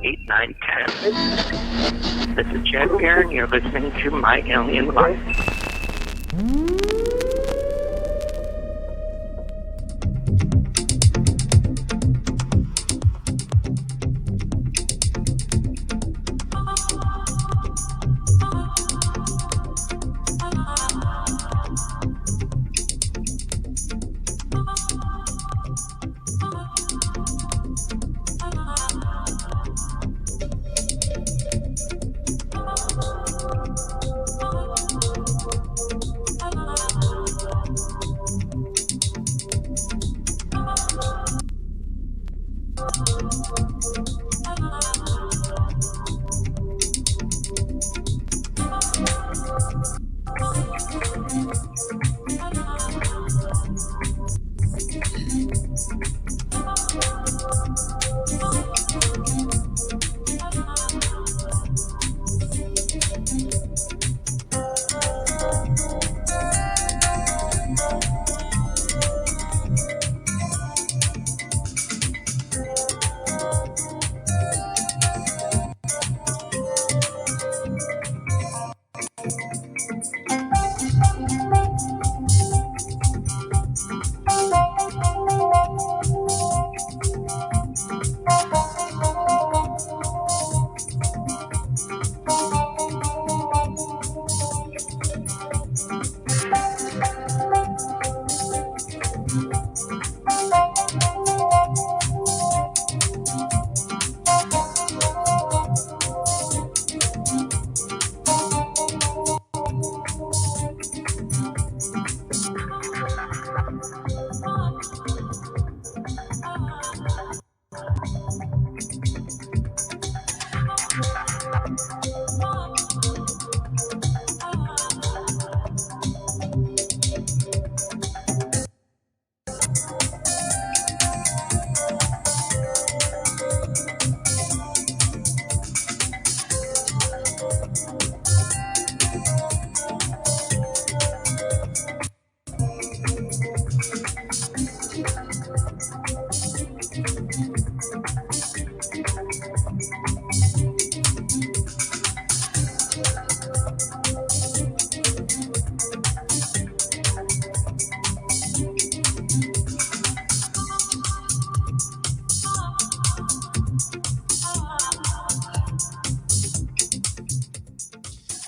8, 9, 10. This is Chad here, and you're listening to My Alien Life.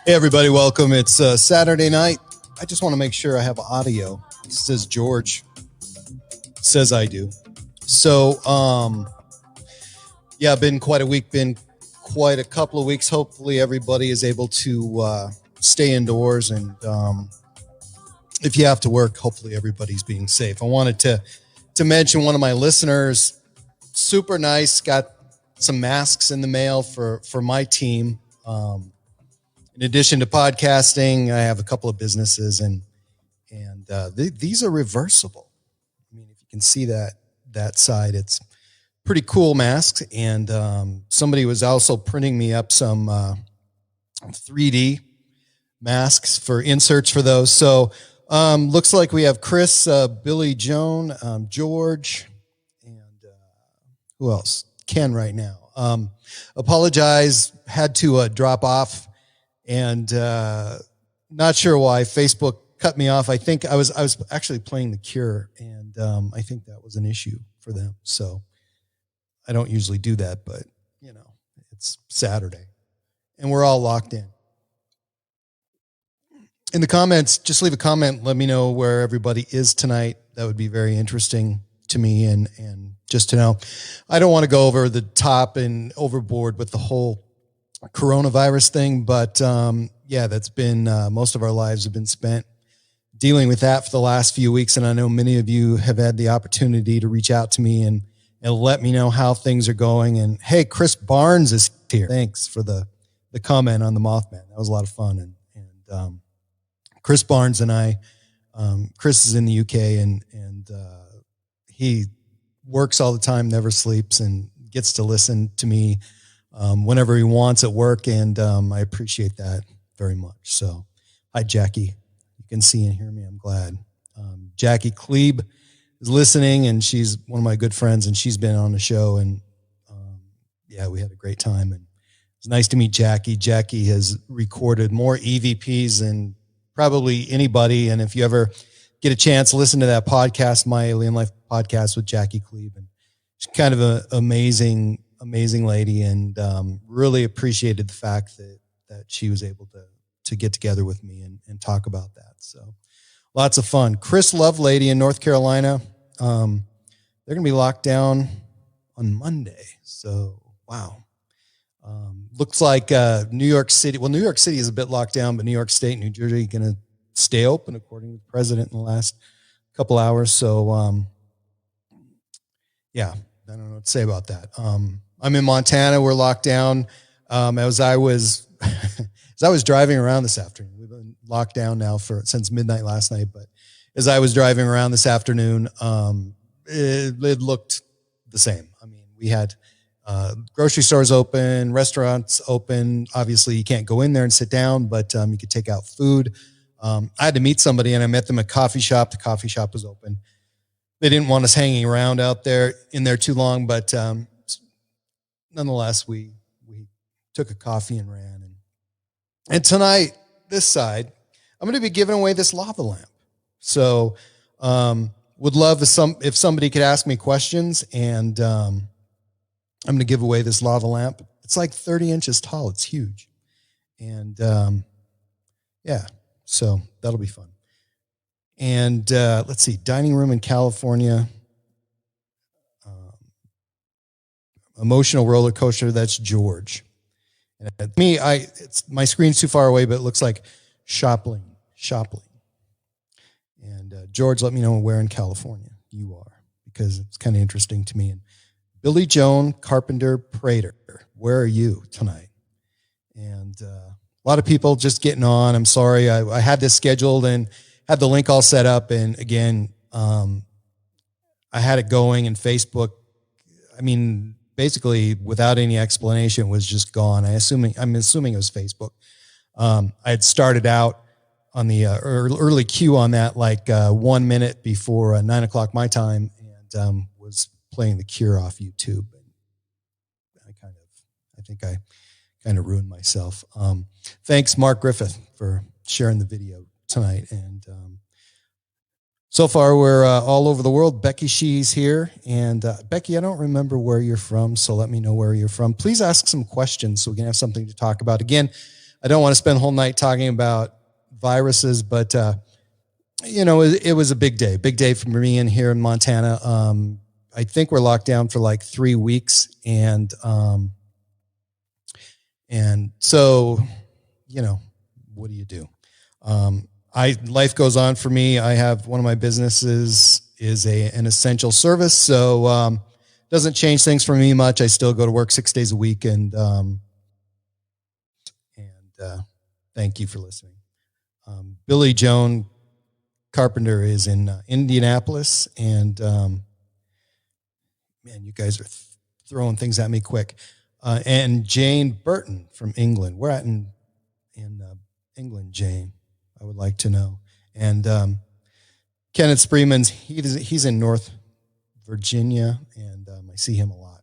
Hey everybody, welcome. It's Saturday night. I just want to make sure I have audio. It says George. Says I do. So, been quite a week, been quite a couple of weeks. Hopefully everybody is able to stay indoors, and if you have to work, hopefully everybody's being safe. I wanted to mention one of my listeners, super nice, got some masks in the mail for my team. In addition to podcasting, I have a couple of businesses, and these are reversible. I mean, if you can see that side, it's pretty cool masks. And somebody was also printing me up some 3D masks for inserts for those. So looks like we have Chris, Billy, Joan, George, and who else? Ken right now. Apologize, had to drop off. And not sure why Facebook cut me off. I think I was actually playing The Cure, and I think that was an issue for them. So I don't usually do that, but it's Saturday, and we're all locked in. In the comments, just leave a comment. Let me know where everybody is tonight. That would be very interesting to me, and just to know. I don't want to go over the top and overboard with the whole coronavirus thing, but that's been most of our lives have been spent dealing with that for the last few weeks, and I know many of you have had the opportunity to reach out to me and let me know how things are going. And hey, Chris Barnes is here. Thanks for the comment on the Mothman. That was a lot of fun. And Chris Barnes and I, Chris is in the UK, and he works all the time, never sleeps, and gets to listen to me whenever he wants at work, and I appreciate that very much. So, hi, Jackie. You can see and hear me. I'm glad. Jackie Klebe is listening, and she's one of my good friends, and she's been on the show, and yeah, we had a great time, and it was nice to meet Jackie. Jackie has recorded more EVPs than probably anybody. And if you ever get a chance, listen to that podcast, My Alien Life podcast with Jackie Cleve. And she's kind of an amazing lady, and really appreciated the fact that she was able to get together with me and talk about that. So lots of fun. Chris Lovelady in North Carolina. They're going to be locked down on Monday. So, wow. Looks like New York City. Well, New York City is a bit locked down, but New York State and New Jersey are going to stay open, according to the president, in the last couple hours. So, yeah, I don't know what to say about that. I'm in Montana. We're locked down. As I was driving around this afternoon, we've been locked down now since midnight last night. But as I was driving around this afternoon, it looked the same. I mean, we had grocery stores open, restaurants open. Obviously, you can't go in there and sit down, but you could take out food. I had to meet somebody, and I met them at a coffee shop. The coffee shop was open. They didn't want us hanging around in there too long, but nonetheless, we took a coffee and ran. And tonight, this side, I'm going to be giving away this lava lamp. So, would love if somebody could ask me questions, and I'm going to give away this lava lamp. It's like 30 inches tall. It's huge. And yeah, so that'll be fun. And let's see, dining room in California. Emotional roller coaster. That's George. And my screen's too far away, but it looks like Shopling. And George, let me know where in California you are, because it's kind of interesting to me. And Billy Joan Carpenter Prater, where are you tonight? And a lot of people just getting on. I'm sorry. I had this scheduled and had the link all set up. And again, I had it going, and Facebook, I mean, basically without any explanation, was just gone. I'm assuming it was Facebook. I had started out on the early queue on that, like 1 minute before 9:00 my time, and was playing The Cure off YouTube. And I think I kind of ruined myself. Thanks, Mark Griffith, for sharing the video tonight. And so far, we're all over the world. Becky She's here. And Becky, I don't remember where you're from, so let me know where you're from. Please ask some questions so we can have something to talk about. Again, I don't want to spend the whole night talking about viruses, but, it was a big day for me in here in Montana. I think we're locked down for like 3 weeks. And so, what do you do? Life goes on for me. I have one of my businesses is an essential service. So, doesn't change things for me much. I still go to work 6 days a week, and thank you for listening. Billy Joan Carpenter is in Indianapolis, and man, you guys are throwing things at me quick. And Jane Burton from England. We're at in England, Jane. I would like to know. And Kenneth Spreemans, he's in North Virginia, and I see him a lot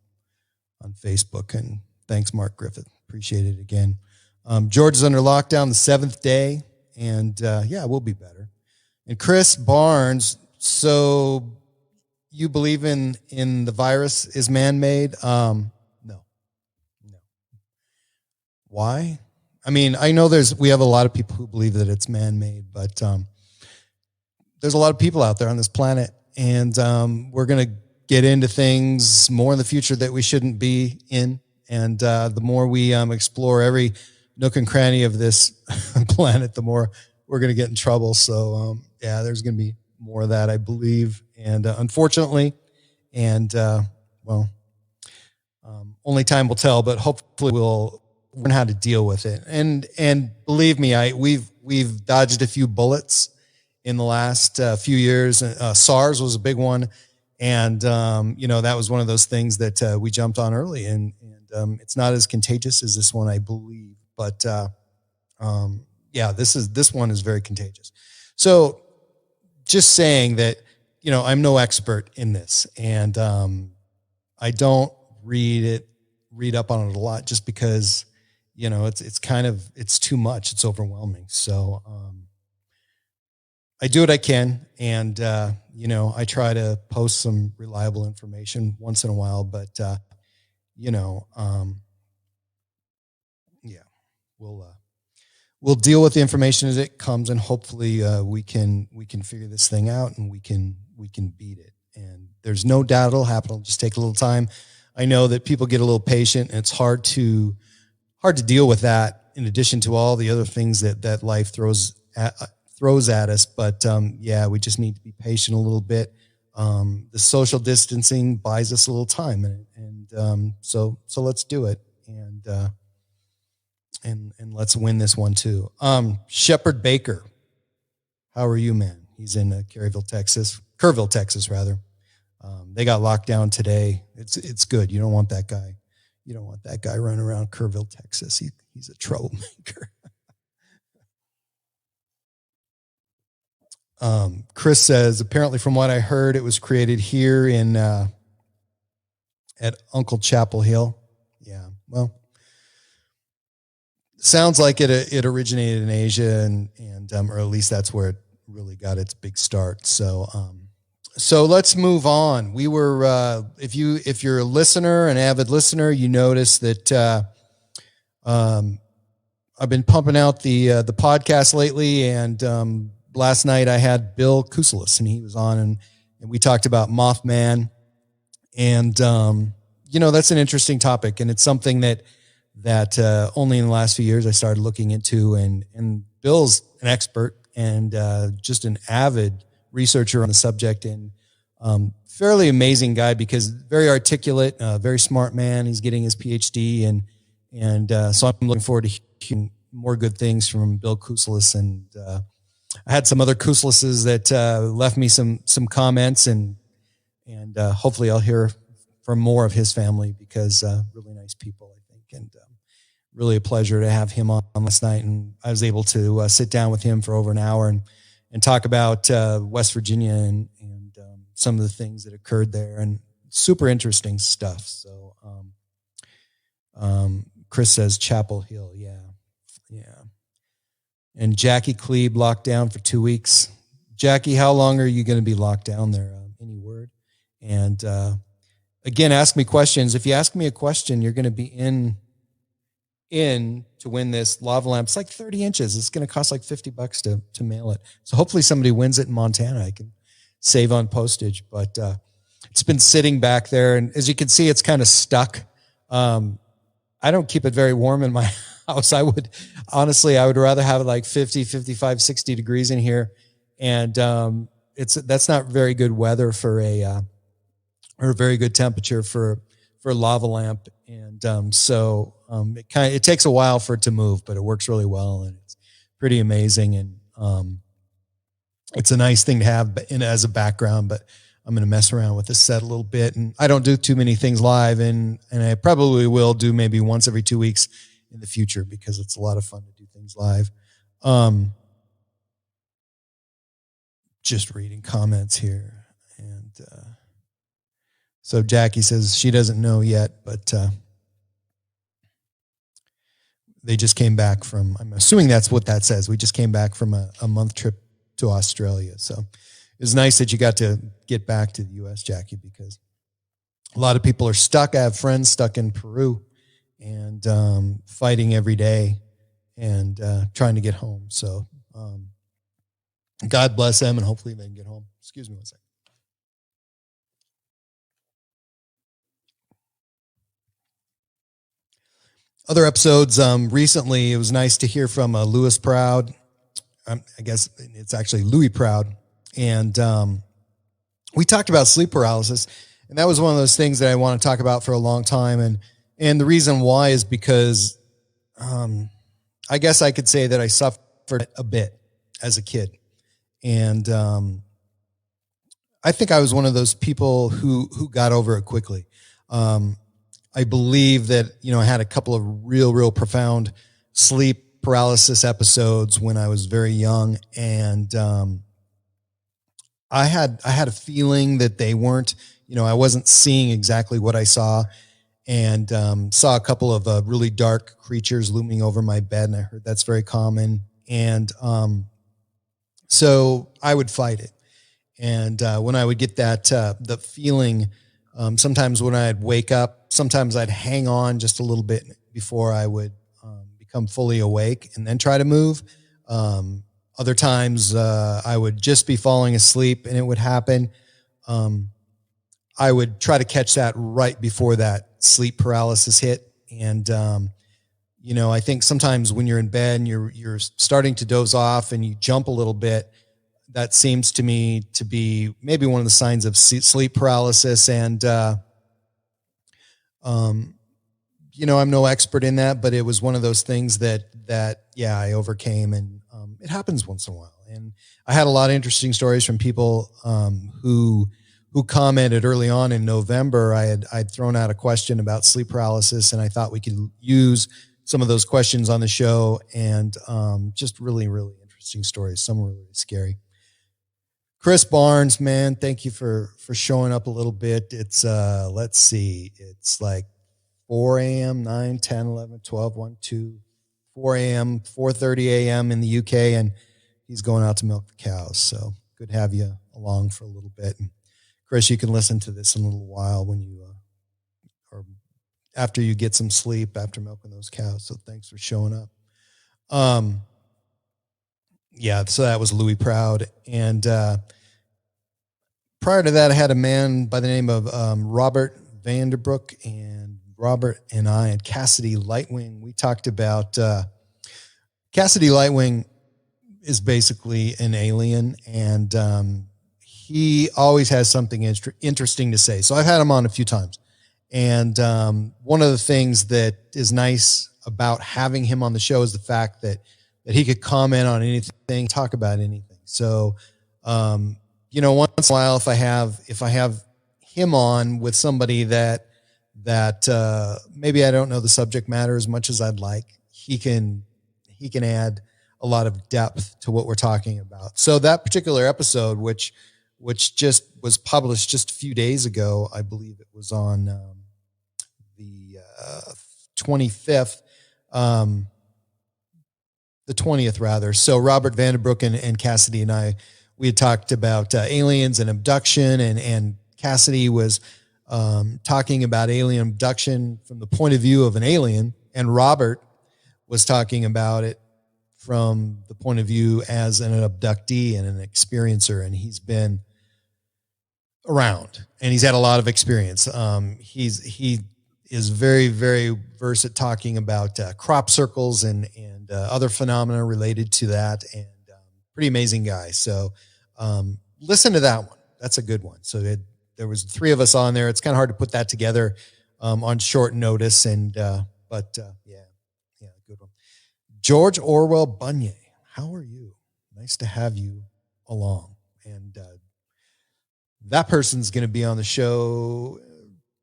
on Facebook. And thanks, Mark Griffith. Appreciate it again. George is under lockdown the 7th day, and we'll be better. And Chris Barnes, so you believe in the virus is man-made? No. Why? I mean, I know we have a lot of people who believe that it's man-made, but there's a lot of people out there on this planet, and we're going to get into things more in the future that we shouldn't be in. And the more we explore every nook and cranny of this planet, the more we're going to get in trouble. So, there's going to be more of that, I believe. And unfortunately, only time will tell, but hopefully we'll learn how to deal with it. And believe me, we've dodged a few bullets in the last few years. SARS was a big one. And, that was one of those things that we jumped on early, and it's not as contagious as this one, I believe. But, this one is very contagious. So just saying that, I'm no expert in this, and I don't read it read up on it a lot just because, it's too much. It's overwhelming. So, I do what I can, and I try to post some reliable information once in a while. But yeah, we'll deal with the information as it comes, and hopefully we can figure this thing out, and we can beat it. And there's no doubt it'll happen. It'll just take a little time. I know that people get a little patient, and it's hard to deal with that. In addition to all the other things that life throws at us. But we just need to be patient a little bit. The social distancing buys us a little time, and so let's do it, and let's win this one too. Shepard Baker, how are you, man? He's in Kerrville, Texas, rather. They got locked down today. It's good. You don't want that guy. You don't want that guy running around Kerrville, Texas. He's a troublemaker. Chris says, apparently from what I heard, it was created here at Uncle Chapel Hill. Yeah. Well, sounds like it originated in Asia and or at least that's where it really got its big start. So let's move on. We were, if you're a listener, an avid listener, you notice that, I've been pumping out the podcast lately, and, last night I had Bill Kuselis, and he was on, and we talked about Mothman, and that's an interesting topic, and it's something that only in the last few years I started looking into, and Bill's an expert and just an avid researcher on the subject, and fairly amazing guy because very articulate, very smart man. He's getting his PhD, and so I'm looking forward to hearing more good things from Bill Kuselis, and I had some other Kuselises that left me some comments, and hopefully I'll hear from more of his family because really nice people, I think, and really a pleasure to have him on last night. And I was able to sit down with him for over an hour and talk about West Virginia and some of the things that occurred there, and super interesting stuff. So Chris says Chapel Hill, yeah. And Jackie Klebe locked down for 2 weeks. Jackie, how long are you going to be locked down there? Any word? And again, ask me questions. If you ask me a question, you're going to be in to win this lava lamp. It's like 30 inches. It's going to cost like $50 to mail it. So hopefully somebody wins it in Montana. I can save on postage. But it's been sitting back there, and as you can see, it's kind of stuck. I don't keep it very warm in my house. I would rather have it like 50, 55, 60 degrees in here. And, that's not very good weather for or a very good temperature for a lava lamp. And, it takes a while for it to move, but it works really well, and it's pretty amazing. And, it's a nice thing to have as a background, but I'm going to mess around with this set a little bit. And I don't do too many things live, and I probably will do maybe once every 2 weeks in the future because it's a lot of fun to do things live. Just reading comments here. And so Jackie says she doesn't know yet, but they just came back from, I'm assuming that's what that says. We just came back from a month trip to Australia. So it's nice that you got to get back to the U.S., Jackie, because a lot of people are stuck. I have friends stuck in Peru and fighting every day and trying to get home. So God bless them, and hopefully they can get home. Excuse me one second. Other episodes, recently, it was nice to hear from Louis Proud. I guess it's actually Louis Proud. And we talked about sleep paralysis, and that was one of those things that I want to talk about for a long time. And the reason why is because I guess I could say that I suffered a bit as a kid. And I think I was one of those people who got over it quickly. I believe that, I had a couple of real profound sleep paralysis episodes when I was very young. And I had a feeling that they weren't, I wasn't seeing exactly what I saw. and saw a couple of really dark creatures looming over my bed, and I heard that's very common. And so I would fight it. And when I would get that the feeling, sometimes when I'd wake up, sometimes I'd hang on just a little bit before I would become fully awake and then try to move. Other times I would just be falling asleep and it would happen. I would try to catch that right before that sleep paralysis hit. And, I think sometimes when you're in bed and you're starting to doze off and you jump a little bit, that seems to me to be maybe one of the signs of sleep paralysis. And, I'm no expert in that, but it was one of those things that I overcame, and it happens once in a while. And I had a lot of interesting stories from people who commented early on in November. I'd thrown out a question about sleep paralysis, and I thought we could use some of those questions on the show, and just really, really interesting stories. Some were really scary. Chris Barnes, man, thank you for showing up a little bit. It's, let's see, it's like 4 a.m., 9, 10, 11, 12, 1, 2, 4 a.m., 4:30 a.m. in the UK, and he's going out to milk the cows. So good to have you along for a little bit. And Chris, you can listen to this in a little while when you, or after you get some sleep after milking those cows. So thanks for showing up. So that was Louis Proud. And prior to that, I had a man by the name of Robert Vanderbrook, and Robert and I and Cassidy Lightwing, we talked about Cassidy Lightwing is basically an alien, and he always has something interesting to say. So I've had him on a few times. And one of the things that is nice about having him on the show is the fact that he could comment on anything, talk about anything. So, once in a while, if I have him on with somebody that maybe I don't know the subject matter as much as I'd like, he can add a lot of depth to what we're talking about. So that particular episode, which just was published just a few days ago, I believe it was on the 25th, the 20th rather. So Robert Vanderbrook and Cassidy and I, we had talked about aliens and abduction, and Cassidy was talking about alien abduction from the point of view of an alien, and Robert was talking about it from the point of view as an abductee and an experiencer. And he's been around and he's had a lot of experience. He is very, very versed at talking about crop circles and other phenomena related to that, and pretty amazing guy. So listen to that one. That's a good one. So there was 3 of us on there. It's kind of hard to put that together on short notice, but good one. George Orwell Bunyay, how are you? Nice to have you along. And that person's going to be on the show.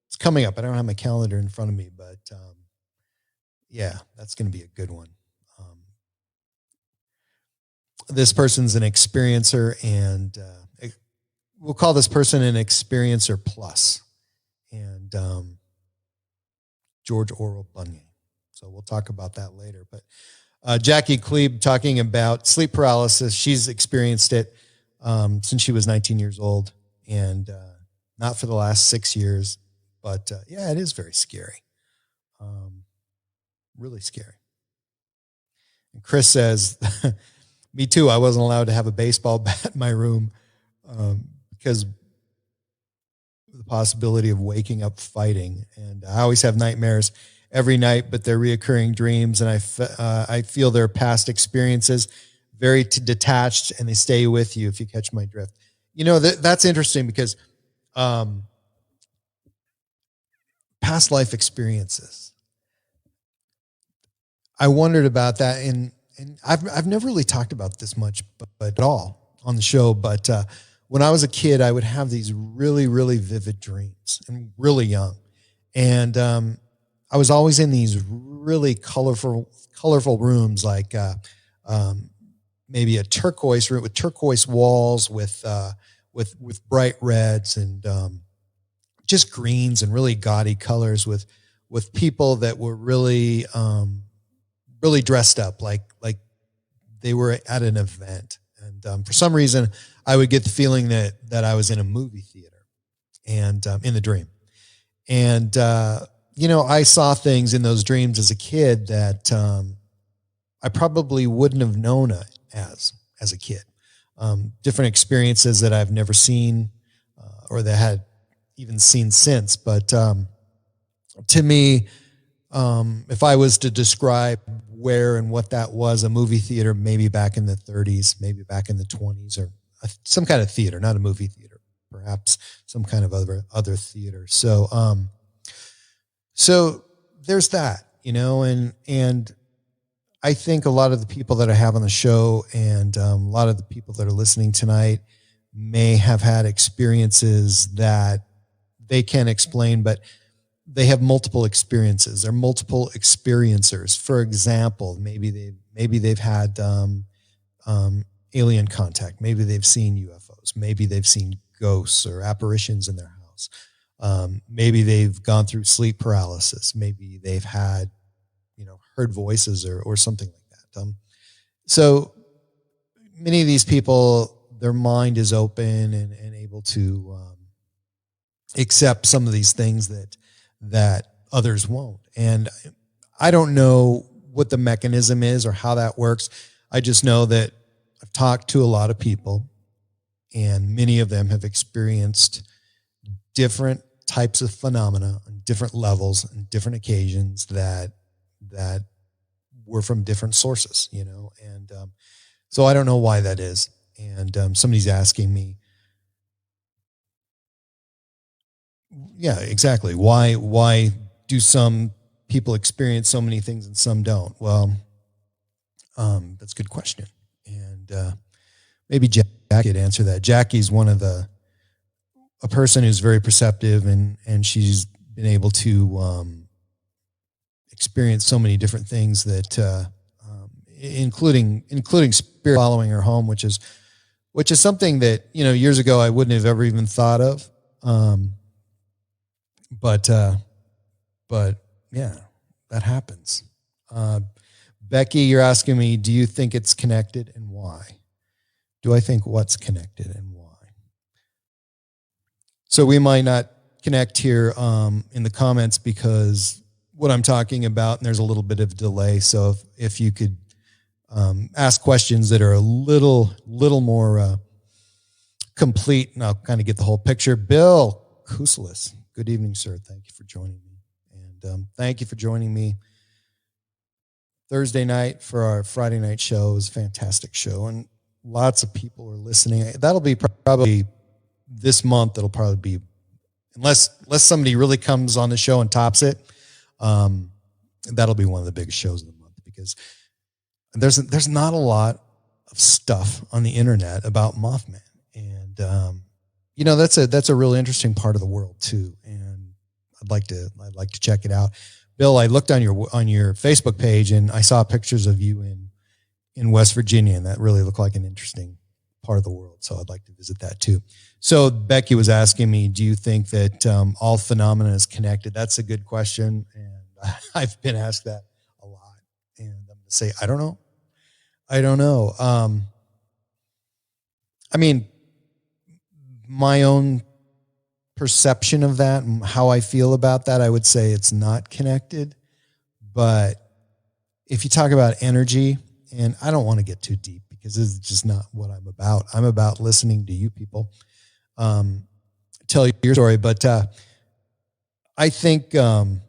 It's coming up. I don't have my calendar in front of me, but that's going to be a good one. This person's an experiencer, and we'll call this person an experiencer plus, and George Orwell Bunyay. So we'll talk about that later. But Jackie Klebe talking about sleep paralysis. She's experienced it since she was 19 years old, and not for the last 6 years. But it is very scary, really scary. And Chris says, me too, I wasn't allowed to have a baseball bat in my room because the possibility of waking up fighting. And I always have nightmares every night, but they're reoccurring dreams. And I feel their past experiences very detached, and they stay with you, if you catch my drift. That's interesting because past life experiences. I wondered about that, and I've never really talked about this much, but at all on the show. But when I was a kid, I would have these really, really vivid dreams, and really young, and I was always in these really colorful rooms, like maybe a turquoise room with turquoise walls, with bright reds and just greens and really gaudy colors with with people that were really, really dressed up, like they were at an event. And for some reason, I would get the feeling that I was in a movie theater, and in the dream. And I saw things in those dreams as a kid that I probably wouldn't have known as a kid. Different experiences that I've never seen or that had even seen since. But to me, if I was to describe where and what that was, a movie theater, maybe back in the 30s, maybe back in the 20s, or some kind of theater, not a movie theater, perhaps some kind of other theater. So there's that, and I think a lot of the people that I have on the show and a lot of the people that are listening tonight may have had experiences that they can't explain, but they have multiple experiences. They're multiple experiencers. For example, maybe they've had alien contact. Maybe they've seen UFOs. Maybe they've seen ghosts or apparitions in their house. Maybe they've gone through sleep paralysis. Maybe they've had, heard voices or something like that. So many of these people, their mind is open and able to accept some of these things that others won't. And I don't know what the mechanism is or how that works. I just know that I've talked to a lot of people, and many of them have experienced different types of phenomena on different levels and different occasions that were from different sources, and so I don't know why that is. And somebody's asking me, yeah, exactly. Why do some people experience so many things and some don't? Well, that's a good question. And maybe Jackie could answer that. Jackie's a person who's very perceptive, and she's been able to experience so many different things that, including spirit following her home, which is something that, years ago I wouldn't have ever even thought of. But yeah, that happens. Becky, you're asking me, do you think it's connected and why? Do I think what's connected and why? So we might not connect here in the comments because what I'm talking about, and there's a little bit of delay. So if you could ask questions that are a little more complete, and I'll kind of get the whole picture. Bill Kuselis. Good evening, sir. Thank you for joining me. And thank you for joining me Thursday night for our Friday night show. It was a fantastic show, and lots of people are listening. That'll be probably this month. It'll probably be, unless somebody really comes on the show and tops it, that'll be one of the biggest shows of the month, because there's not a lot of stuff on the internet about Mothman. And that's a really interesting part of the world too, and I'd like to check it out. Bill, I looked on your Facebook page and I saw pictures of you in West Virginia, and that really looked like an interesting part of the world. So I'd like to visit that too. So Becky was asking me, do you think that all phenomena is connected? That's a good question, and I've been asked that a lot, and I'm going to say I don't know. I mean, my own perception of that and how I feel about that, I would say it's not connected. But if you talk about energy, and I don't want to get too deep because this is just not what I'm about. I'm about listening to you people tell your story. But I think you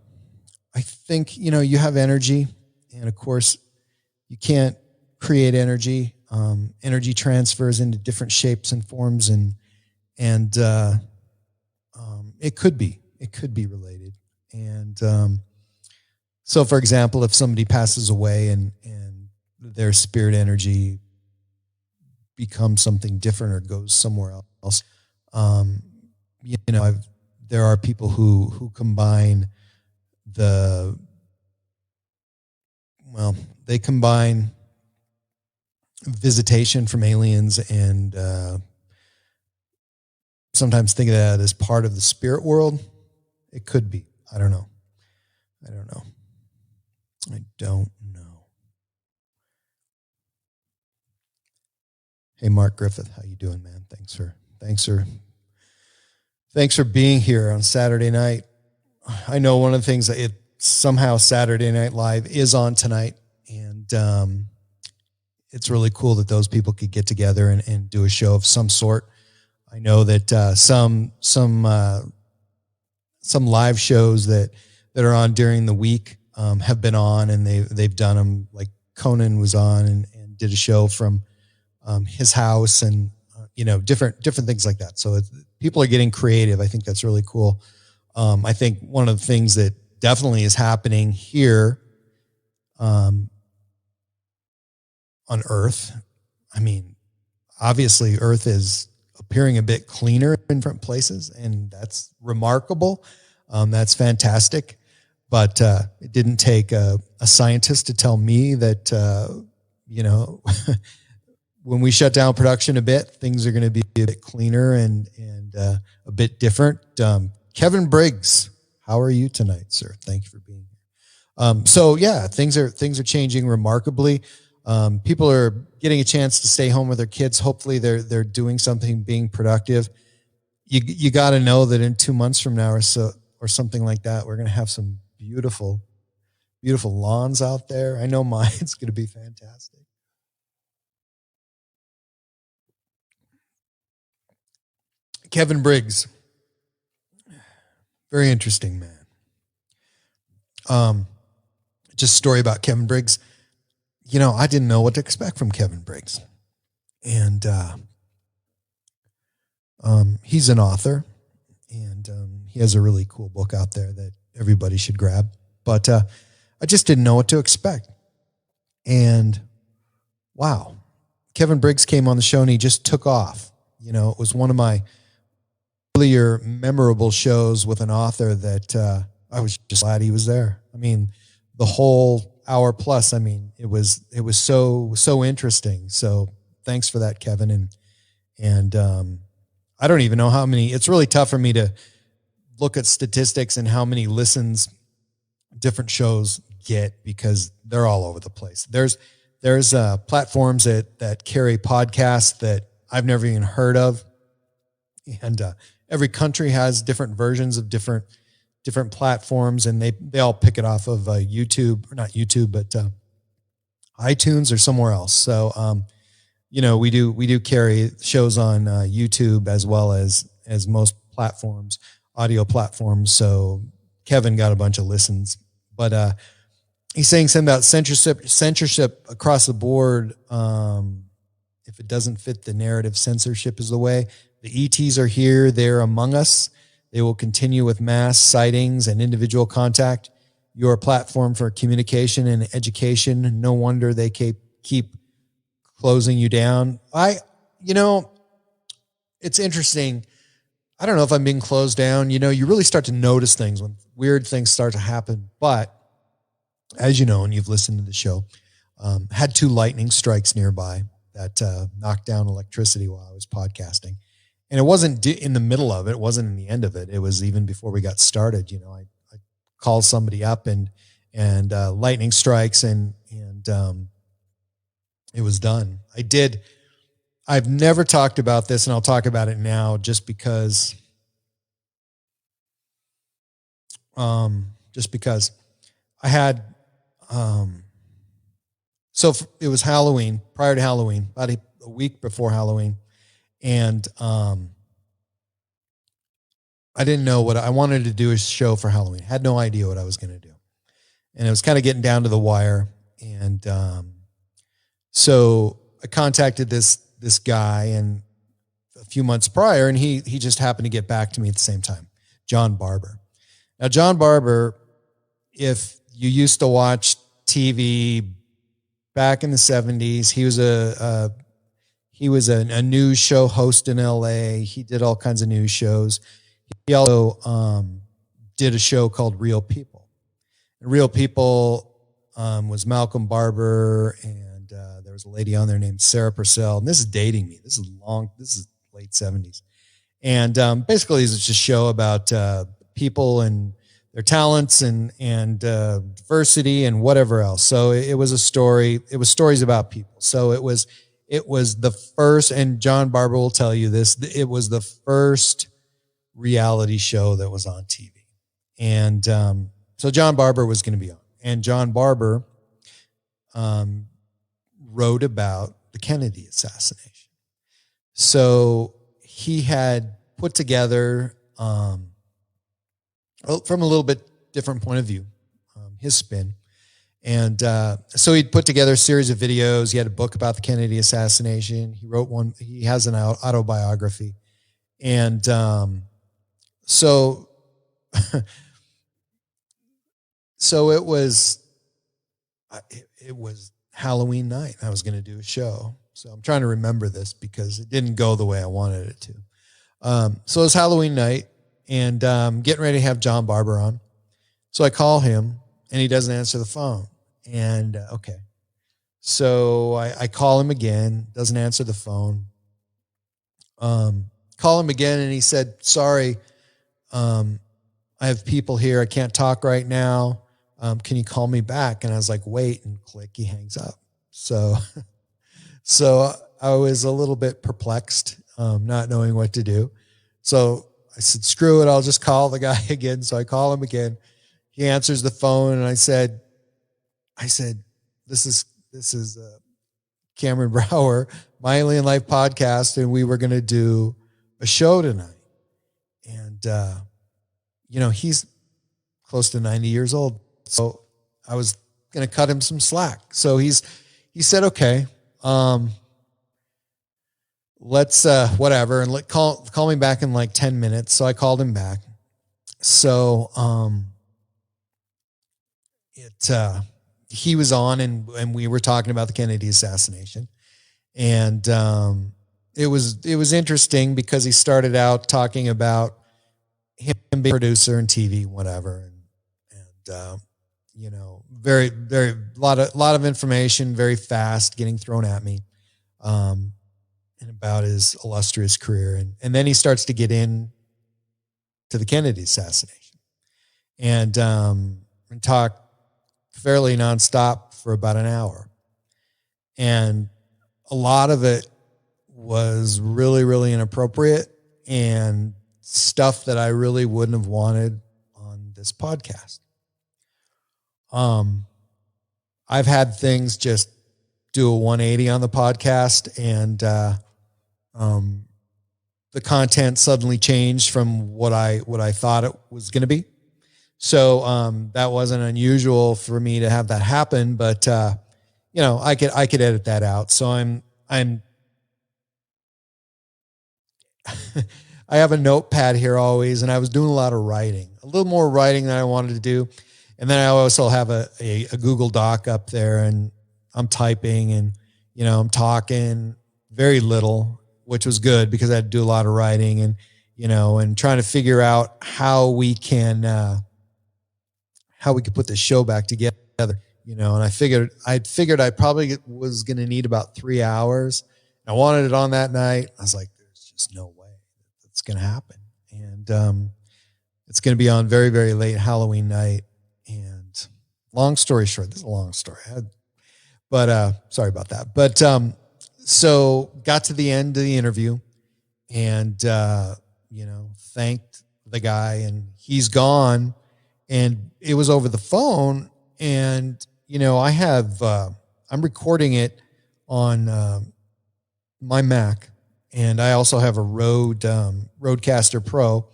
have energy, and of course you can't create energy. Energy transfers into different shapes and forms, and it could be related. And so, for example, if somebody passes away and their spirit energy becomes something different or goes somewhere else, there are people who combine they combine visitation from aliens and sometimes think of that as part of the spirit world. It could be. I don't know. I don't know. I don't know. Hey, Mark Griffith, how you doing, man? Thanks for being here on Saturday night. I know one of the things that somehow Saturday Night Live is on tonight, and it's really cool that those people could get together and do a show of some sort. I know that some live shows that are on during the week have been on, and they've done them. Like Conan was on and did a show from his house, and different things like that. So people are getting creative. I think that's really cool. I think one of the things that definitely is happening here on Earth, I mean, obviously Earth is appearing a bit cleaner in different places, and that's remarkable. That's fantastic. But it didn't take a scientist to tell me that, when we shut down production a bit, things are going to be a bit cleaner and a bit different. Kevin Briggs, how are you tonight, sir? Thank you for being here. So yeah, things are changing remarkably. People are getting a chance to stay home with their kids. Hopefully they're doing something, being productive. You got to know that in 2 months from now or something like that, we're going to have some beautiful lawns out there. I know mine's going to be fantastic. Kevin Briggs, very interesting man. Just a story about Kevin Briggs. I didn't know what to expect from Kevin Briggs, and he's an author, and he has a really cool book out there that everybody should grab. But I just didn't know what to expect, and wow, Kevin Briggs came on the show and he just took off. It was one of my earlier memorable shows with an author that I was just glad he was there. I mean, the whole hour plus, I mean, it was so interesting. So thanks for that, Kevin. And I don't even know how many. It's really tough for me to look at statistics and how many listens different shows get, because they're all over the place. There's platforms that carry podcasts that I've never even heard of, and every country has different versions of different platforms, and they all pick it off of YouTube, or not YouTube, but iTunes or somewhere else. So we do carry shows on YouTube as well as most platforms, audio platforms. So Kevin got a bunch of listens, but he's saying something about censorship across the board. If it doesn't fit the narrative, censorship is the way. The ETs are here. They're among us. They will continue with mass sightings and individual contact. Your platform for communication and education. No wonder they keep closing you down. It's interesting. I don't know if I'm being closed down. You really start to notice things when weird things start to happen. But as you know, and you've listened to the show, had 2 lightning strikes nearby that knocked down electricity while I was podcasting. And it wasn't in the middle of it. It wasn't in the end of it. It was even before we got started. I called somebody up and lightning strikes and it was done. I've never talked about this, and I'll talk about it now just because I had, so it was Halloween, prior to Halloween, about a week before Halloween. And I didn't know what I wanted to do a show for Halloween. Had no idea what I was going to do. And it was kind of getting down to the wire. And so I contacted this guy and a few months prior, and he just happened to get back to me at the same time, John Barber. Now, John Barber, if you used to watch TV back in the 70s, he was a news show host in LA. He did all kinds of news shows. He also did a show called Real People. And Real People was Malcolm Barber, and there was a lady on there named Sarah Purcell. And this is dating me. This is late 70s. And basically it's just a show about people and their talents and diversity and whatever else. So it was a story. It was stories about people. So it was the first, and John Barber will tell you this, it was the first reality show that was on TV. And so John Barber was going to be on. And John Barber wrote about the Kennedy assassination. So he had put together, from a little bit different point of view, his spin. And so he'd put together a series of videos. He had a book about the Kennedy assassination. He wrote one. He has an autobiography. And so it was Halloween night. I was going to do a show. So I'm trying to remember this because it didn't go the way I wanted it to. So it was Halloween night and getting ready to have John Barber on. So I call him and he doesn't answer the phone. And okay. So I call him again, doesn't answer the phone. Call him again and he said, sorry, I have people here. I can't talk right now. Can you call me back? And I was like, wait, and click, he hangs up. So I was a little bit perplexed, not knowing what to do. So I said, screw it. I'll just call the guy again. So I call him again. He answers the phone and I said, this is Cameron Brower, My Alien Life podcast. And we were going to do a show tonight. And, he's close to 90 years old. So I was going to cut him some slack. So he said, okay, let's, whatever. And call me back in like 10 minutes. So I called him back. So, he was on and we were talking about the Kennedy assassination. And, it was interesting because he started out talking about him being a producer in TV, whatever. And very, very, lot of information, very fast getting thrown at me, and about his illustrious career. And then he starts to get in to the Kennedy assassination and talk fairly nonstop for about an hour. And a lot of it was really, really inappropriate and stuff that I really wouldn't have wanted on this podcast. I've had things just do a 180 on the podcast and, the content suddenly changed from what I thought it was going to be. So, that wasn't unusual for me to have that happen, but, I could edit that out. So I'm I have a notepad here always, and I was doing a lot of writing, a little more writing than I wanted to do. And then I also have a Google Doc up there and I'm typing and, I'm talking very little, which was good because I had to do a lot of writing and, and trying to figure out how we could put this show back together, and I figured I probably was going to need about 3 hours. I wanted it on that night. I was like, there's just no way that's going to happen. And, it's going to be on very, very late Halloween night. And long story short, this is a long story, but sorry about that. But, so got to the end of the interview and, thanked the guy and he's gone and it was over the phone. And, I'm recording it on, my Mac and I also have a Rodecaster Pro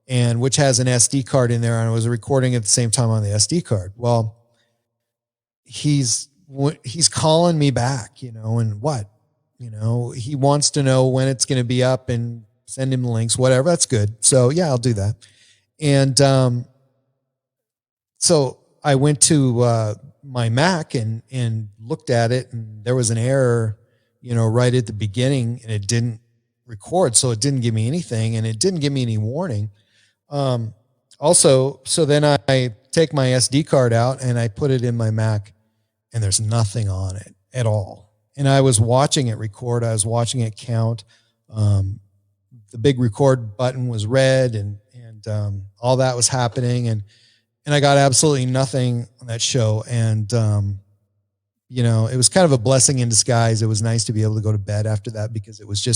and which has an SD card in there. And I was recording at the same time on the SD card. Well, he's calling me back, and what, he wants to know when it's going to be up and send him the links, whatever. That's good. So yeah, I'll do that. And, so I went to, my Mac and looked at it and there was an error, right at the beginning and it didn't record. So it didn't give me anything and it didn't give me any warning. Also, so then I take my SD card out and I put it in my Mac and there's nothing on it at all. And I was watching it record. I was watching it count. The big record button was red and all that was happening. And and I got absolutely nothing on that show. And, it was kind of a blessing in disguise. It was nice to be able to go to bed after that because it was a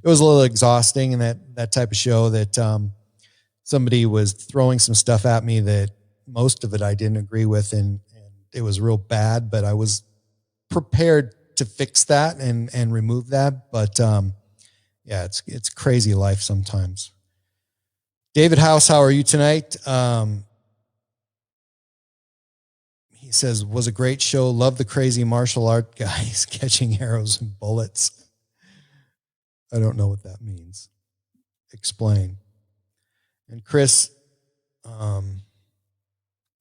little exhausting. And that type of show that, somebody was throwing some stuff at me that most of it I didn't agree with. And it was real bad, but I was prepared to fix that and remove that. But, yeah, it's crazy life sometimes. David House, how are you tonight? He says, was a great show. Love the crazy martial art guys catching arrows and bullets. I don't know what that means. Explain. And Chris,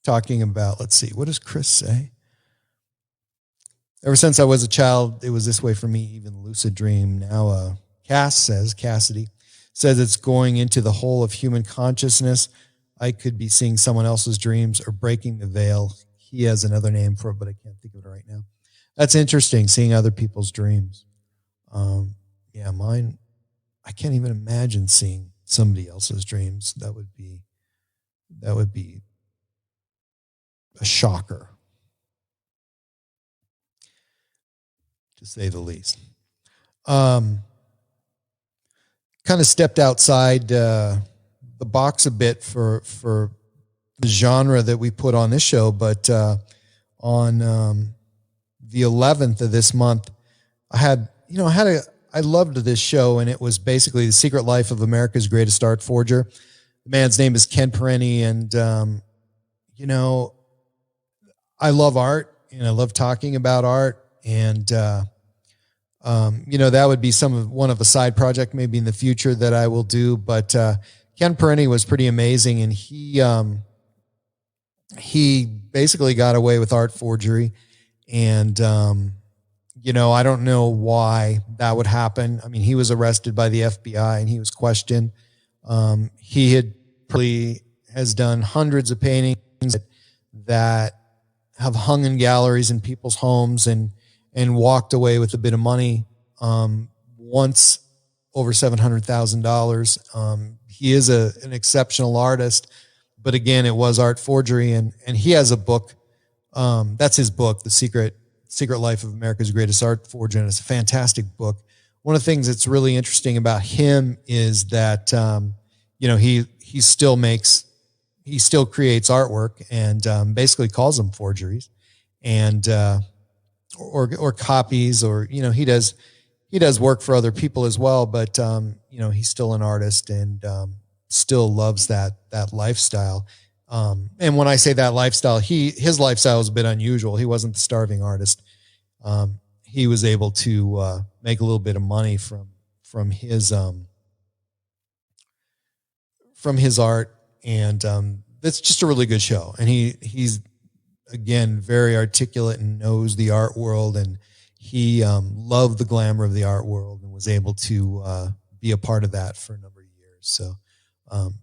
talking about, let's see, what does Chris say? Ever since I was a child, it was this way for me, even lucid dream. Now, Cassidy says it's going into the whole of human consciousness. I could be seeing someone else's dreams or breaking the veil. He has another name for it, but I can't think of it right now. That's interesting, seeing other people's dreams. Yeah, mine, I can't even imagine seeing somebody else's dreams. That would be a shocker, to say the least. Kind of stepped outside the box a bit for the genre that we put on this show, but on the 11th of this month, I loved this show, and it was basically The Secret Life of America's Greatest Art Forger. The man's name is Ken Perenni, and I love art, and I love talking about art, and that would be one of a side project maybe in the future that I will do. But Ken Perenni was pretty amazing, and he basically got away with art forgery, and I don't know why that would happen. I mean, he was arrested by the FBI and he was questioned. He has done hundreds of paintings that have hung in galleries in people's homes and walked away with a bit of money. Once over $700,000. He is an exceptional artist, but again, it was art forgery, and he has a book. That's his book, The Secret Life of America's Greatest Art Forger, and it's a fantastic book. One of the things that's really interesting about him is that he still creates artwork and basically calls them forgeries, and or copies, or he does work for other people as well, but he's still an artist and still loves that lifestyle. And when I say that lifestyle, his lifestyle is a bit unusual. He wasn't the starving artist. He was able to make a little bit of money from his art, and it's just a really good show. And he's again very articulate and knows the art world, and he loved the glamour of the art world and was able to be a part of that for a number of years. So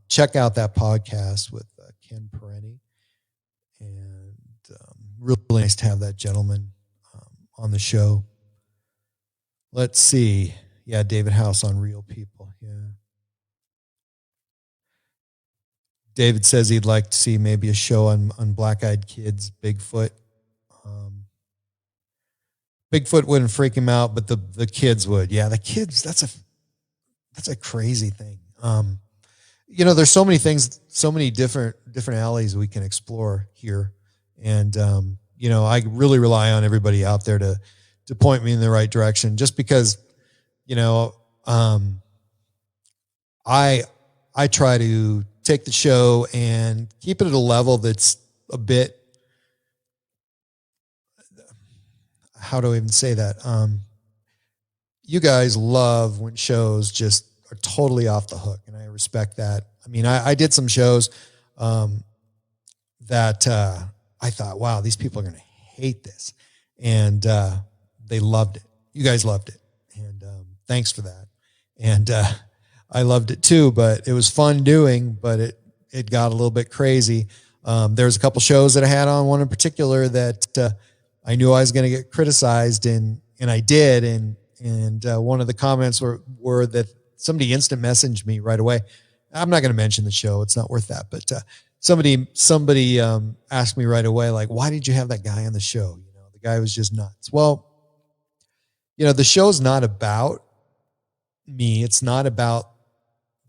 check out that podcast with Ken Perenni, and really nice to have that gentleman on the show. Let's see. Yeah, David House on Real People. Yeah. David says he'd like to see maybe a show on black-eyed kids, Bigfoot. Bigfoot wouldn't freak him out, but the kids would. Yeah, the kids, that's a crazy thing. There's so many things, so many different alleys we can explore here. And, I really rely on everybody out there to point me in the right direction, just because, I try to take the show and keep it at a level that's a bit, how do I even say that? You guys love when shows just are totally off the hook, and I respect that. I mean, I did some shows that I thought, wow, these people are going to hate this. And they loved it. You guys loved it. And thanks for that. And I loved it too, but it was fun doing, but it got a little bit crazy. There's a couple shows that I had on, one in particular that I knew I was going to get criticized, and I did. And one of the comments were that somebody instant messaged me right away. I'm not going to mention the show. It's not worth that. But somebody asked me right away, like, why did you have that guy on the show? The guy was just nuts. Well, the show's not about me. It's not about,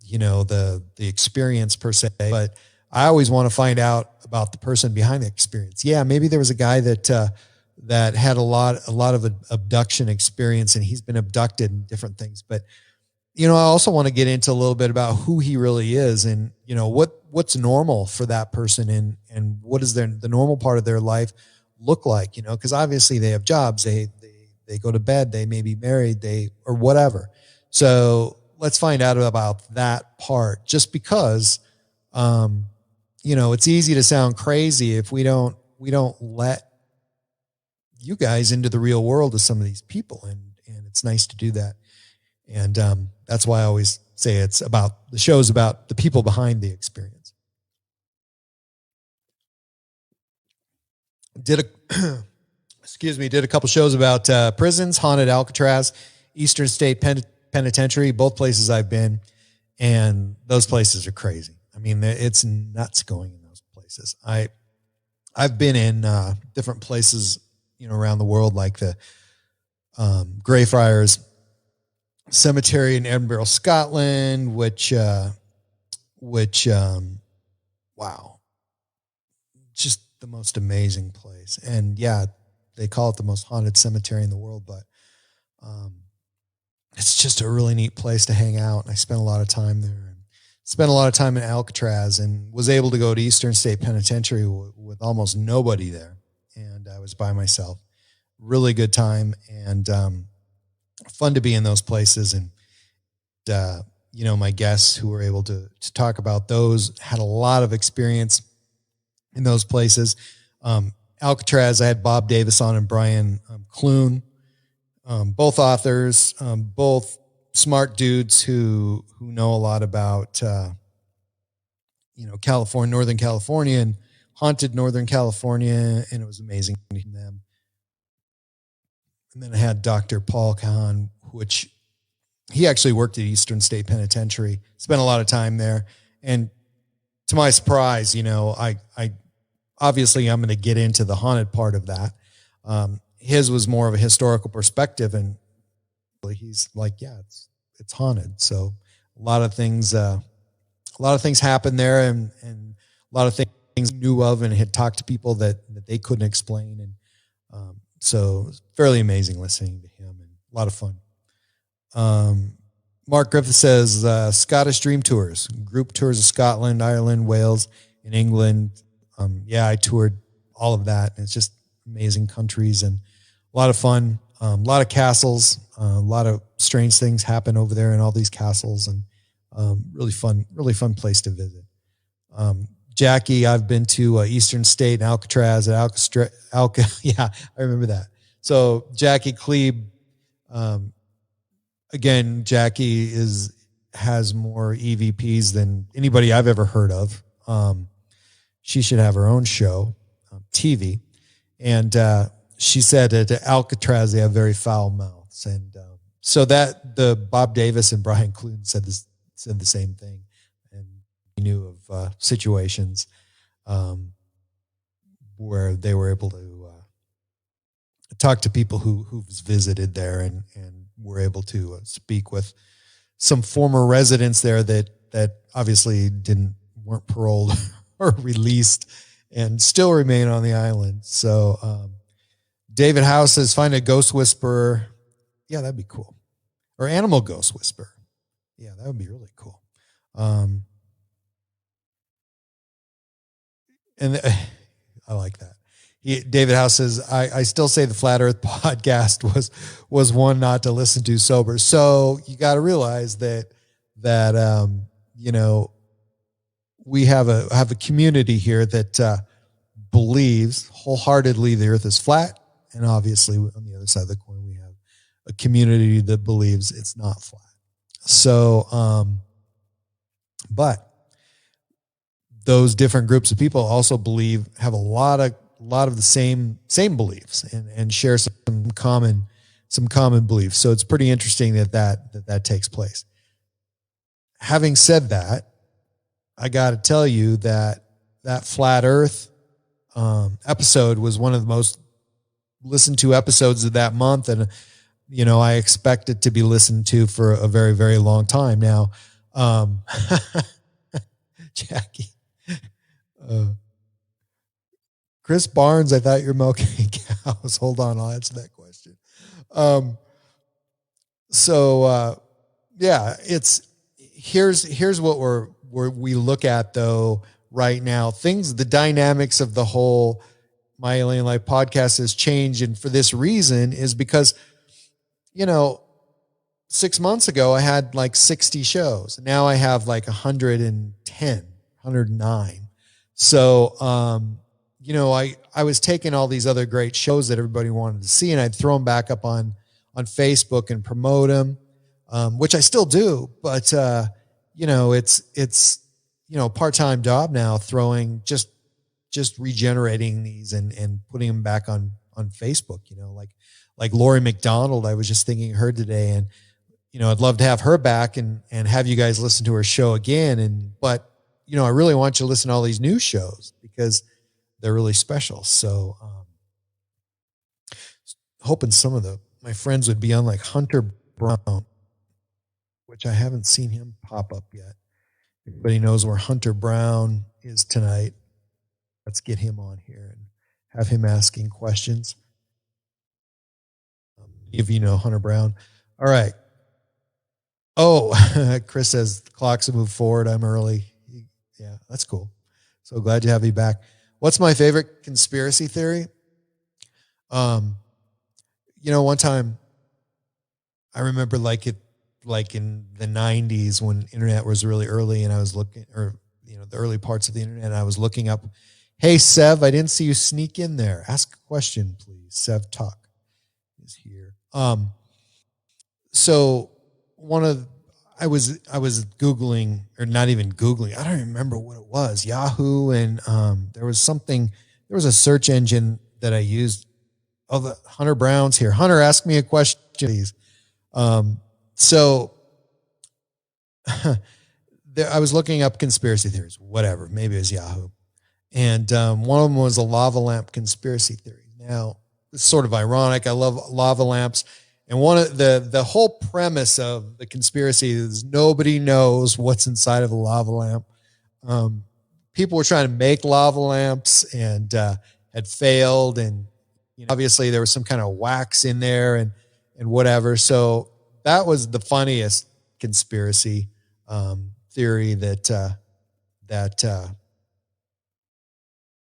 the experience per se, but I always want to find out about the person behind the experience. Yeah. Maybe there was a guy that had a lot of abduction experience, and he's been abducted and different things. But, I also want to get into a little bit about who he really is, and, what's normal for that person, and what does the normal part of their life look like, because obviously they have jobs, they go to bed, they may be married, or whatever. So let's find out about that part, just because, it's easy to sound crazy if we don't let you guys into the real world of some of these people. And it's nice to do that. And, that's why I always say the show's about the people behind the experience. Did a couple shows about, prisons, haunted Alcatraz, Eastern State Penitentiary, both places I've been. And those places are crazy. I mean, it's nuts going in those places. I've been in, different places, around the world, like the, Greyfriars Cemetery in Edinburgh, Scotland, which, wow, just the most amazing place. And yeah, they call it the most haunted cemetery in the world, but, it's just a really neat place to hang out. And I spent a lot of time there, and spent a lot of time in Alcatraz, and was able to go to Eastern State Penitentiary with almost nobody there. And I was by myself. Really good time, and, fun to be in those places. And, my guests who were able to talk about those had a lot of experience in those places. Alcatraz, I had Bob Davis on and Brian Clune, both authors, both smart dudes who know a lot about, California, Northern California, and haunted Northern California. And it was amazing meeting them. And then I had Dr. Paul Kahan, which he actually worked at Eastern State Penitentiary, spent a lot of time there. And to my surprise, I obviously I'm going to get into the haunted part of that. His was more of a historical perspective, and he's like, yeah, it's haunted. So a lot of things happened there, and a lot of things knew of and had talked to people that they couldn't explain. And, so it was fairly amazing listening to him, and a lot of fun. Mark Griffith says, Scottish Dream Tours, group tours of Scotland, Ireland, Wales, and England. Yeah, I toured all of that, and it's just amazing countries and a lot of fun. A lot of castles, a lot of strange things happen over there in all these castles, and really fun place to visit. Jackie, I've been to Eastern State and Alcatraz at yeah, I remember that. So Jackie Klebe, again, Jackie has more EVPs than anybody I've ever heard of. She should have her own show, TV. And she said at Alcatraz, they have very foul mouths. And so that the Bob Davis and Brian Clune said the same thing. And he knew of situations where they were able to talk to people who've visited there, and were able to speak with some former residents there that obviously weren't paroled or released and still remain on the island. So David House says, find a ghost whisperer. Yeah, that'd be cool. Or animal ghost whisperer. Yeah, that would be really cool. And I like that. David House says, I still say the Flat Earth podcast was one not to listen to sober. So you got to realize that we have a community here that believes wholeheartedly the earth is flat. And obviously on the other side of the coin, we have a community that believes it's not flat. So, but those different groups of people also have a lot of the same beliefs and share some common beliefs. So it's pretty interesting that takes place. Having said that, I got to tell you that that flat Earth episode was one of the most listened to episodes of that month, and I expect it to be listened to for a very, very long time now. Jackie, Chris Barnes, I thought you're milking cows. Hold on, I'll answer that question. Yeah, here's what we look at though right now. The dynamics of the whole My Alien Life podcast has changed, and for this reason is because 6 months ago I had like 60 shows. Now I have like 110, 109. So I was taking all these other great shows that everybody wanted to see, and I'd throw them back up on Facebook and promote them, which I still do. But it's part-time job now, throwing just regenerating these and putting them back on Facebook. Like Lori McDonald, I was just thinking of her today, and I'd love to have her back and have you guys listen to her show again. But I really want you to listen to all these new shows because they're really special. So, hoping some of my friends would be on, like Hunter Brown, which I haven't seen him pop up yet. Everybody knows where Hunter Brown is tonight. Let's get him on here and have him asking questions. If you know Hunter Brown. All right. Oh, Chris says the clocks have moved forward. I'm early. Yeah, that's cool. So glad to have you back. What's my favorite conspiracy theory? One time I remember like in the 90s when internet was really early, and I was looking, or the early parts of the internet, and I was looking up, hey Sev, I didn't see you sneak in there. Ask a question, please. Sev Tuck is here. So I was Googling, or not even Googling, I don't remember what it was, Yahoo, and there was a search engine that I used. Oh, the Hunter Brown's here. Hunter, ask me a question, please. So I was looking up conspiracy theories, whatever, maybe it was Yahoo. And one of them was a lava lamp conspiracy theory. Now, it's sort of ironic. I love lava lamps. And one of the whole premise of the conspiracy is nobody knows what's inside of a lava lamp. People were trying to make lava lamps and had failed, and obviously there was some kind of wax in there and whatever. So that was the funniest conspiracy theory that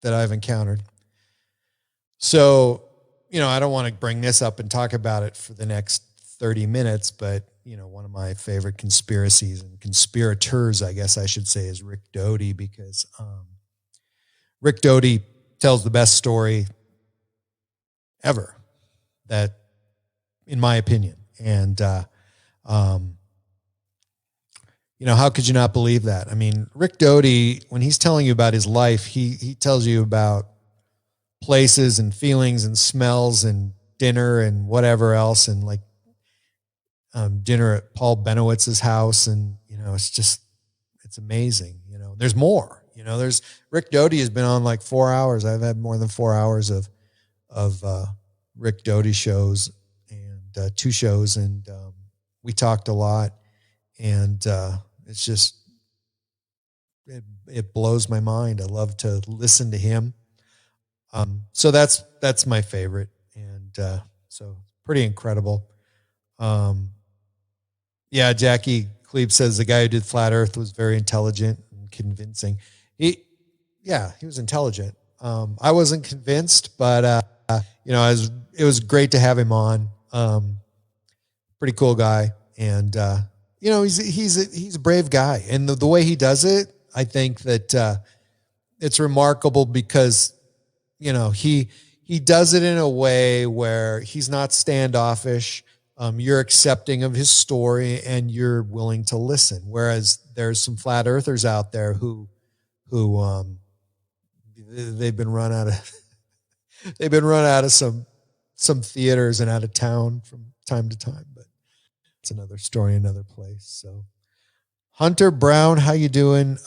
I've encountered. So, I don't want to bring this up and talk about it for the next 30 minutes, but, one of my favorite conspiracies and conspirators, I guess I should say, is Rick Doty, because Rick Doty tells the best story ever, that, in my opinion. And, how could you not believe that? I mean, Rick Doty, when he's telling you about his life, he tells you about places and feelings and smells and dinner and whatever else, and like dinner at Paul Benowitz's house, and it's amazing. There's more. There's Rick Doty has been on like 4 hours. I've had more than 4 hours of Rick Doty shows, and 2 shows, and we talked a lot, and it's just it blows my mind. I love to listen to him. So that's my favorite. And, so pretty incredible. Yeah. Jackie Klebe says the guy who did Flat Earth was very intelligent and convincing. He was intelligent. I wasn't convinced, but, it was great to have him on. Pretty cool guy. And, he's a brave guy, and the way he does it, I think that, it's remarkable because, he does it in a way where he's not standoffish. You're accepting of his story and you're willing to listen. Whereas there's some flat earthers out there who they've been run out of some theaters and out of town from time to time, but it's another story, another place. So Hunter Brown, how you doing?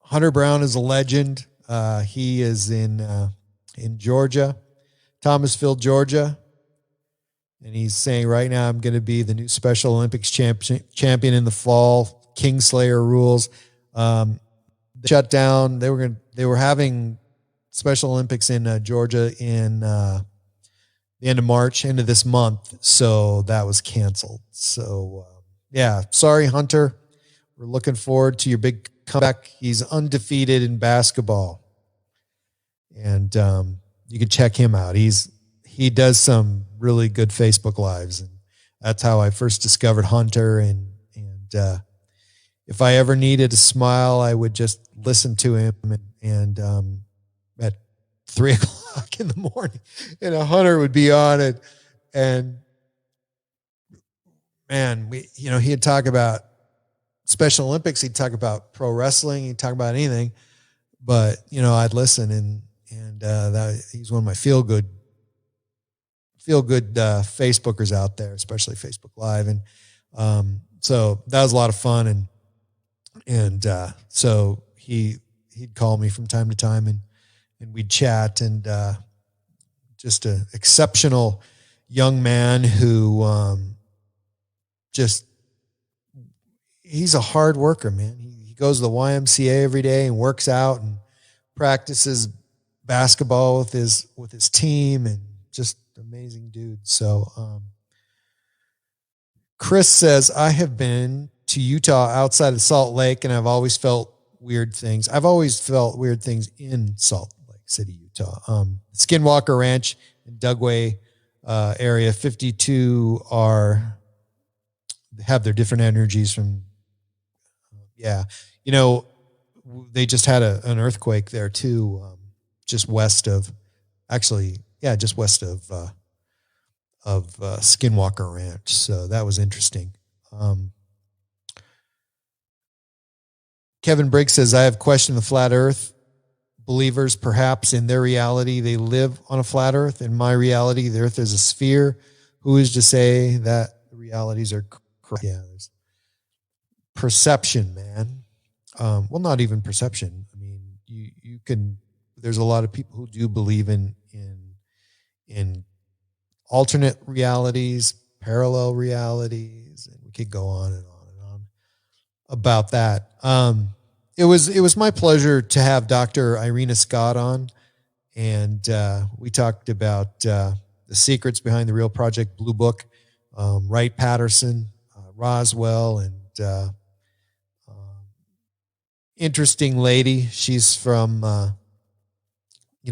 Hunter Brown is a legend. He is in Georgia, Thomasville, Georgia. And he's saying right now, I'm going to be the new Special Olympics champion in the fall. Kingslayer rules. They shut down. They were having Special Olympics in Georgia in the end of March, end of this month. So that was canceled. So yeah, sorry, Hunter. We're looking forward to your big comeback. He's undefeated in basketball, and you can check him out. He does some really good Facebook Lives, and that's how I first discovered Hunter. And if I ever needed a smile, I would just listen to him. And at 3:00 in the morning, and Hunter would be on it, and man, he'd talk about Special Olympics. He'd talk about pro wrestling. He'd talk about anything, but I'd listen, and that he's one of my feel good Facebookers out there, especially Facebook Live. And so that was a lot of fun. And so he'd call me from time to time, and we'd chat, and just an exceptional young man who he's a hard worker, man. He goes to the YMCA every day and works out and practices basketball with his team, and just amazing dude. So Chris says, I have been to Utah outside of Salt Lake, and I've always felt weird things. I've always felt weird things in Salt Lake City, Utah. Skinwalker Ranch in Dugway area, 52 have their different energies from, they just had an earthquake there too, just west of Skinwalker Ranch. So that was interesting. Kevin Briggs says, I have questioned the flat earth believers. Perhaps in their reality, they live on a flat earth. In my reality, the earth is a sphere. Who is to say that the realities are correct? Yeah, there's perception, man. Well, not even perception. I mean, you can, there's a lot of people who do believe in alternate realities, parallel realities, and we could go on and on and on about that. It was my pleasure to have Dr. Irina Scott on, and we talked about the secrets behind the Real Project Blue Book, Wright Patterson, Roswell, and interesting lady. She's from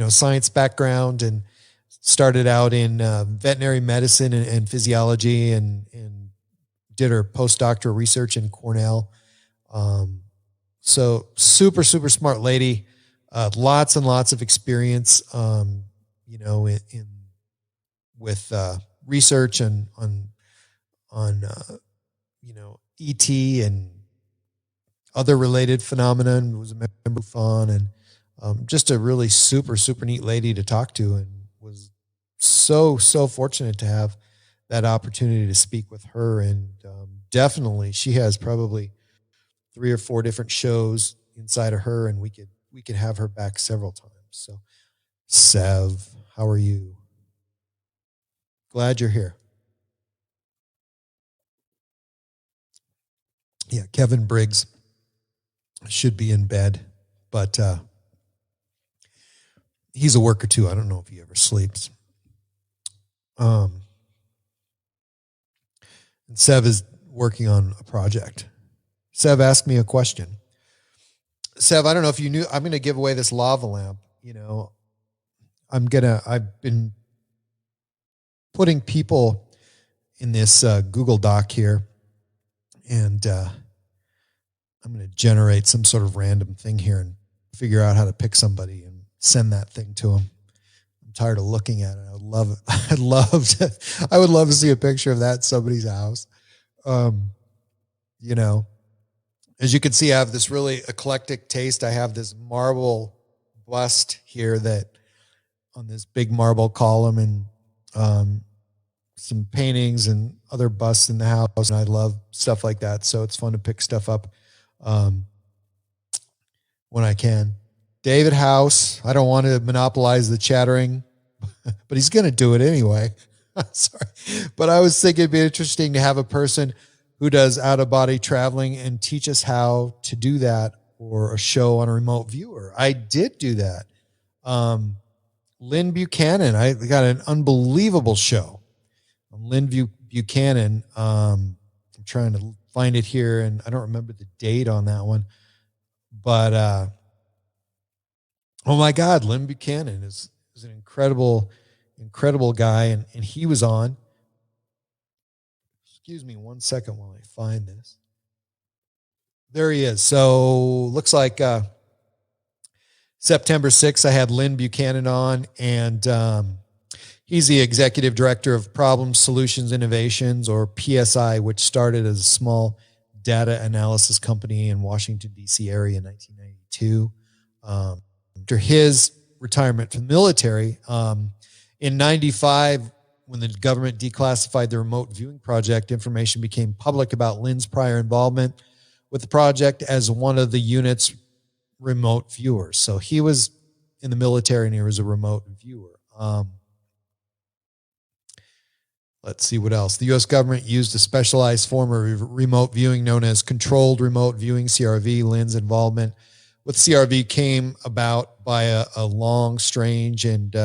science background, and started out in veterinary medicine and physiology, and did her postdoctoral research in Cornell. So super, super smart lady, lots and lots of experience, with research and on ET and other related phenomena, and was a member of FUN, and just a really super, super neat lady to talk to, and was so fortunate to have that opportunity to speak with her. And definitely she has probably 3 or 4 different shows inside of her, and we could have her back several times. So Sev, how are you? Glad you're here. Yeah, Kevin Briggs should be in bed, but he's a worker too. I don't know if he ever sleeps. And Sev is working on a project. Sev asked me a question. Sev, I don't know if you knew, I'm going to give away this lava lamp. I've been putting people in this Google Doc here, and I'm going to generate some sort of random thing here and figure out how to pick somebody and send that thing to them. I'm tired of looking at it. I would love it. I would love to see a picture of that in somebody's house. As you can see, I have this really eclectic taste. I have this marble bust here that on this big marble column, and some paintings and other busts in the house. And I love stuff like that. So it's fun to pick stuff up. when I can. David House. I don't want to monopolize the chattering, but he's going to do it anyway. Sorry. But I was thinking it'd be interesting to have a person who does out-of-body traveling and teach us how to do that, or a show on a remote viewer. I did do that. Lynn Buchanan. I got an unbelievable show on Lynn Buchanan. I'm trying to find it here, and I don't remember the date on that one. But oh my God, Lynn Buchanan is an incredible guy, and he was on. Excuse me 1 second while I find this. There he is. So looks like September 6th, I had Lynn Buchanan on, and he's the executive director of Problem Solutions Innovations, or PSI, which started as a small data analysis company in Washington, D.C. area in 1992. After his retirement from the military, in 95, when the government declassified the remote viewing project, information became public about Lynn's prior involvement with the project as one of the unit's remote viewers. So he was in the military and he was a remote viewer. Let's see what else. The U.S. government used a specialized form of remote viewing known as controlled remote viewing, CRV. Lynn's involvement with CRV came about by a long, strange, and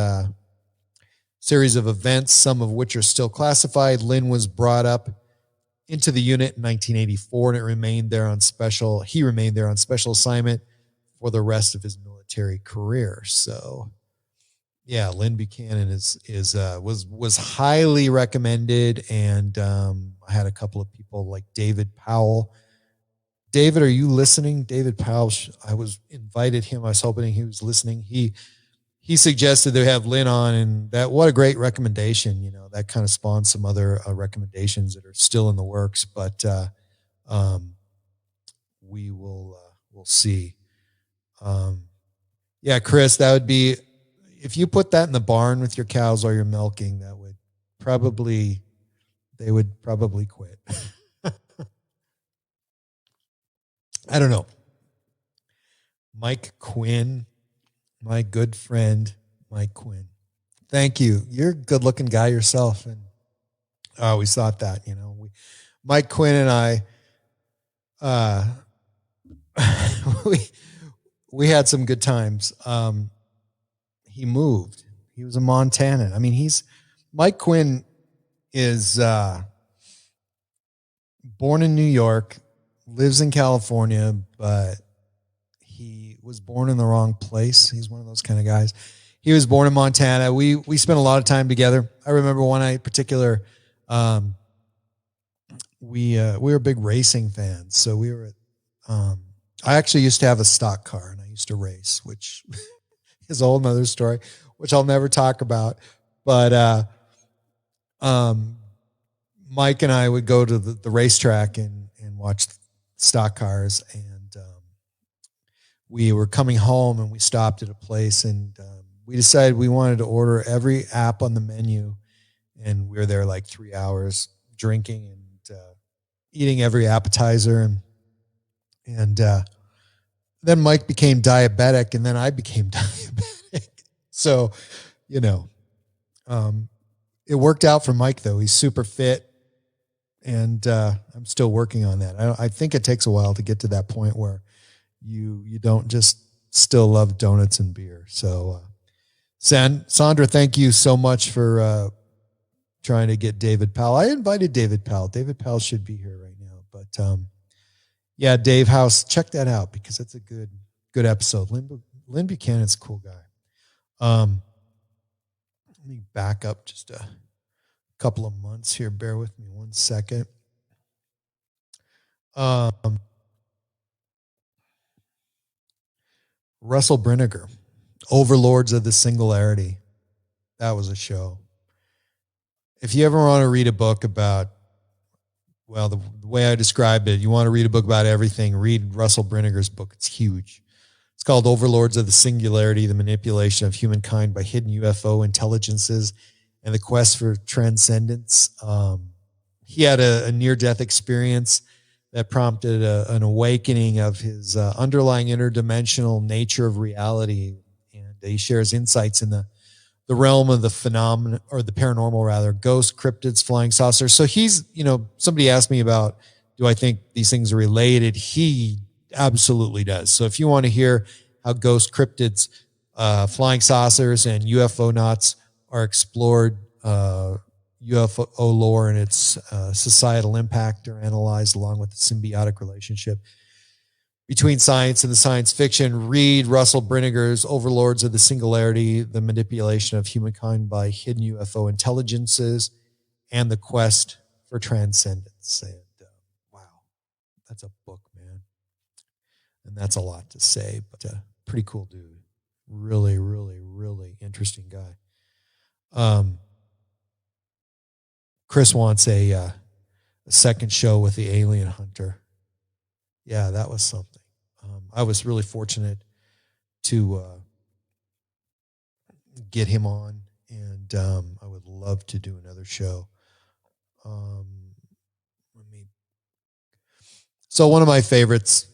series of events, some of which are still classified. Lynn was brought up into the unit in 1984, and he remained there on special assignment for the rest of his military career. So, yeah, Lynn Buchanan was highly recommended, and I had a couple of people like David Powell. David, are you listening? David Powell, I was invited him. I was hoping he was listening. He suggested they have Lynn on, and what a great recommendation. You know, that kind of spawned some other recommendations that are still in the works, but we'll see. Yeah, Chris, that would be, if you put that in the barn with your cows while you're milking, they would probably quit. I don't know. Mike Quinn, my good friend, Mike Quinn. Thank you. You're a good looking guy yourself. And I always thought that, Mike Quinn and I, we had some good times. He moved. He was a Montanan. I mean, Mike Quinn is born in New York, lives in California, but he was born in the wrong place. He's one of those kind of guys. He was born in Montana. We spent a lot of time together. I remember one night in particular, we were big racing fans. So we were at, I actually used to have a stock car and I used to race, which is a whole nother story, which I'll never talk about. But Mike and I would go to the racetrack and watch stock cars. And we were coming home and we stopped at a place and we decided we wanted to order every app on the menu. And we were there like 3 hours drinking and eating every appetizer. And then Mike became diabetic and then I became diabetic. So, it worked out for Mike though. He's super fit and I'm still working on that. I think it takes a while to get to that point where you don't just still love donuts and beer. So, Sandra, thank you so much for trying to get David Powell. I invited David Powell. David Powell should be here right now, but yeah, Dave House, check that out because it's a good episode. Lynn Buchanan's a cool guy. Let me back up just a couple of months here. Bear with me 1 second. Russell Briniger, Overlords of the Singularity. That was a show. If you ever want to read a book about, well, the way I described it, you want to read a book about everything, read Russell Briniger's book. It's huge. It's called Overlords of the Singularity, the Manipulation of Humankind by Hidden UFO Intelligences and the Quest for Transcendence. He had a near-death experience that prompted an awakening of his underlying interdimensional nature of reality. And he shares insights in the realm of the phenomenon, or the paranormal rather, ghosts, cryptids, flying saucers. So he's, somebody asked me about, do I think these things are related? He absolutely does. So if you want to hear how ghosts, cryptids, flying saucers, and UFO knots are explored, UFO lore and its societal impact are analyzed, along with the symbiotic relationship between science and the science fiction, read Russell Brinegar's Overlords of the Singularity, the manipulation of humankind by hidden UFO intelligences, and the quest for transcendence. And wow, that's a book, man. And that's a lot to say, but pretty cool dude. Really, really, really interesting guy. Chris wants a second show with the alien hunter. Yeah, that was something. I was really fortunate to get him on, and I would love to do another show. So one of my favorites,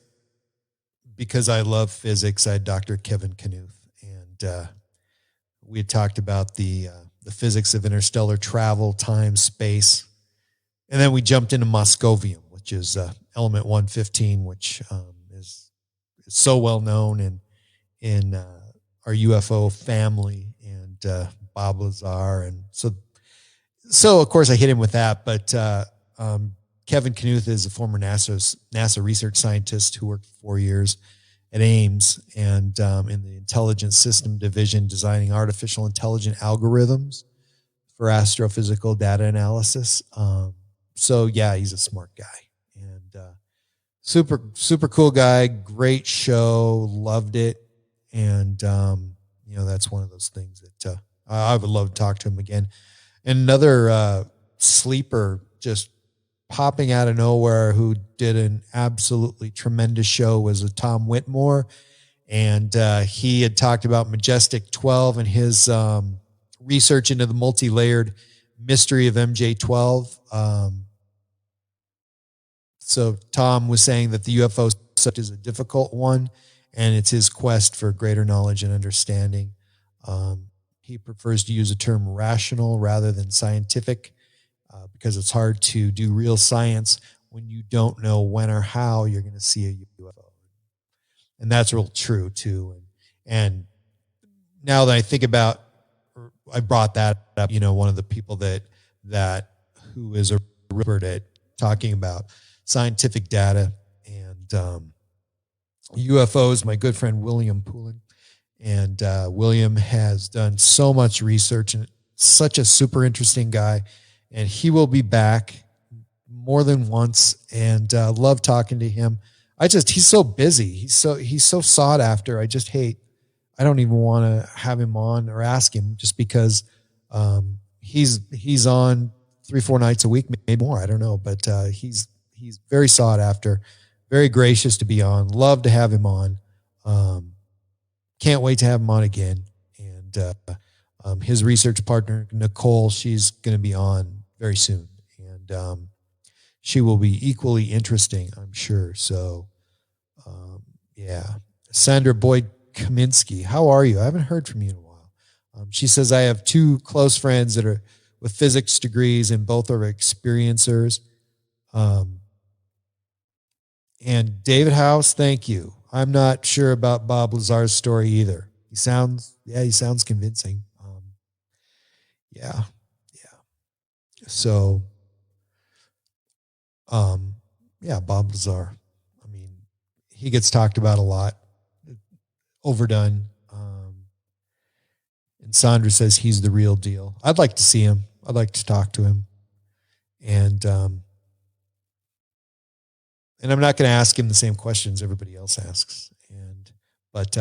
because I love physics, I had Dr. Kevin Knuth, and we had talked about the physics of interstellar travel, time, space, and then we jumped into Moscovium, which is element 115, which is so well known in our UFO family, and Bob Lazar, and so of course I hit him with that. But Kevin Knuth is a former NASA research scientist who worked for 4 years at Ames and in the Intelligence System Division, designing artificial intelligent algorithms for astrophysical data analysis. So yeah, he's a smart guy, and super cool guy. Great show, loved it, and that's one of those things that I would love to talk to him again. And another sleeper just popping out of nowhere who did an absolutely tremendous show was a Tom Whitmore, and he had talked about Majestic 12 and his research into the multi-layered mystery of MJ12. So Tom was saying that the UFO subject is a difficult one, and it's his quest for greater knowledge and understanding. He prefers to use the term rational rather than scientific, because it's hard to do real science when you don't know when or how you're going to see a UFO. And that's real true too. And now that I think about, I brought that up, one of the people that who is a expert at talking about scientific data and UFOs, my good friend William Poulin. And William has done so much research, and such a super interesting guy. And he will be back more than once, and love talking to him. He's so busy. He's so sought after. I don't even want to have him on or ask him, just because he's on 3-4 nights a week, maybe more. I don't know, but he's very sought after, very gracious to be on. Love to have him on. Can't wait to have him on again. And his research partner, Nicole, she's going to be on very soon. And she will be equally interesting, I'm sure. So, yeah. Sandra Boyd Kaminsky, how are you? I haven't heard from you in a while. She says, I have 2 close friends that are with physics degrees, and both are experiencers. And David House, thank you. I'm not sure about Bob Lazar's story either. He sounds convincing. Yeah. So, Bob Lazar. I mean, he gets talked about a lot, overdone. And Sandra says he's the real deal. I'd like to see him. I'd like to talk to him. And I'm not going to ask him the same questions everybody else asks. But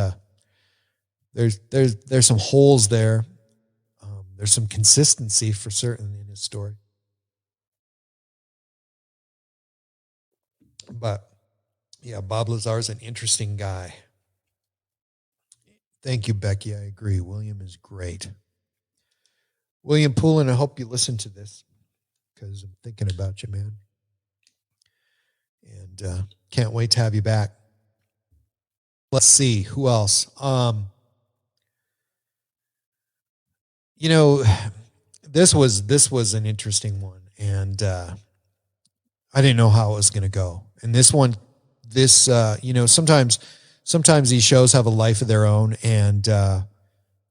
there's some holes there. There's some consistency for certain in his story. But yeah, Bob Lazar is an interesting guy. Thank you, Becky. I agree. William is great. William Poulin, I hope you listen to this, because I'm thinking about you, man. And can't wait to have you back. Let's see who else. This was an interesting one, and I didn't know how it was going to go. And sometimes these shows have a life of their own, and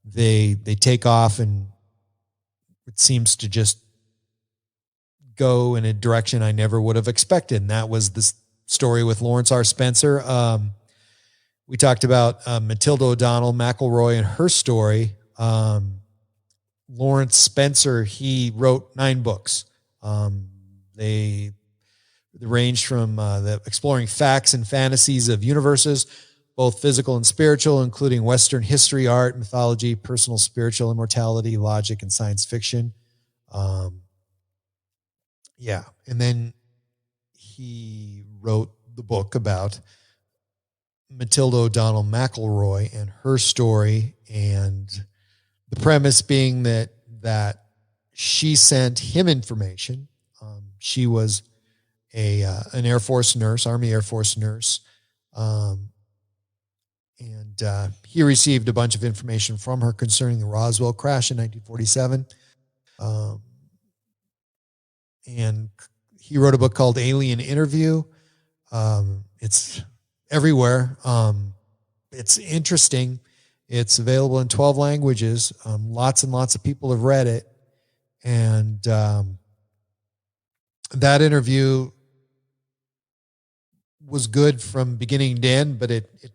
they take off, and it seems to just go in a direction I never would have expected. And that was the story with Lawrence R. Spencer. We talked about Matilda O'Donnell McElroy and her story. Lawrence Spencer, he wrote 9 books. They ranged from the exploring facts and fantasies of universes, both physical and spiritual, including Western history, art, mythology, personal spiritual immortality, logic, and science fiction. And then he wrote the book about Matilda O'Donnell McElroy and her story, and the premise being that she sent him information. She was an Air Force nurse, Army Air Force nurse, and he received a bunch of information from her concerning the Roswell crash in 1947. And he wrote a book called Alien Interview. It's everywhere. It's interesting. It's available in 12 languages. Lots and lots of people have read it. And that interview was good from beginning to end, but it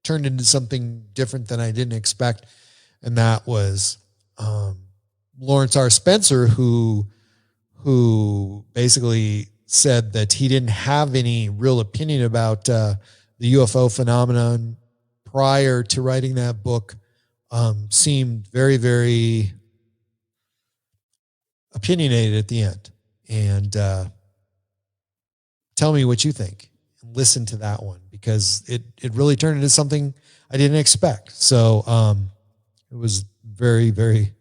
turned into something different than I didn't expect. And that was Lawrence R. Spencer, who basically said that he didn't have any real opinion about the UFO phenomenon prior to writing that book. Seemed very, very opinionated at the end. And tell me what you think. Listen to that one, because it really turned into something I didn't expect. So it was very, very,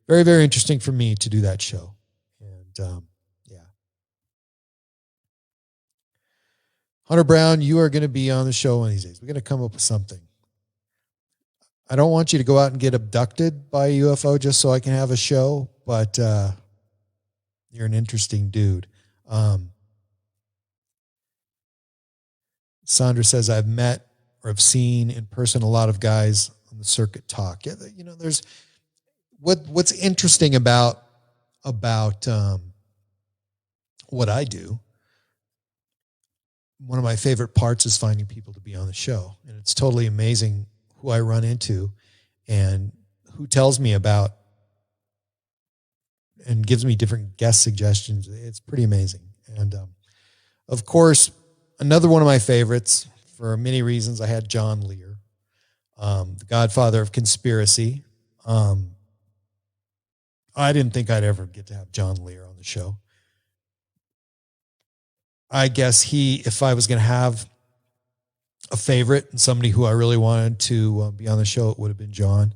very, very interesting for me to do that show. And Hunter Brown, you are going to be on the show one of these days. We're going to come up with something. I don't want you to go out and get abducted by a UFO just so I can have a show, but you're an interesting dude. Sandra says, I've met or have seen in person a lot of guys on the circuit talk. Yeah, there's what's interesting about what I do. One of my favorite parts is finding people to be on the show. And it's totally amazing who I run into and who tells me about and gives me different guest suggestions. It's pretty amazing. And of course, another one of my favorites, for many reasons, I had John Lear, the godfather of conspiracy. I didn't think I'd ever get to have John Lear on the show. I guess if I was going to have a favorite and somebody who I really wanted to be on the show, it would have been John.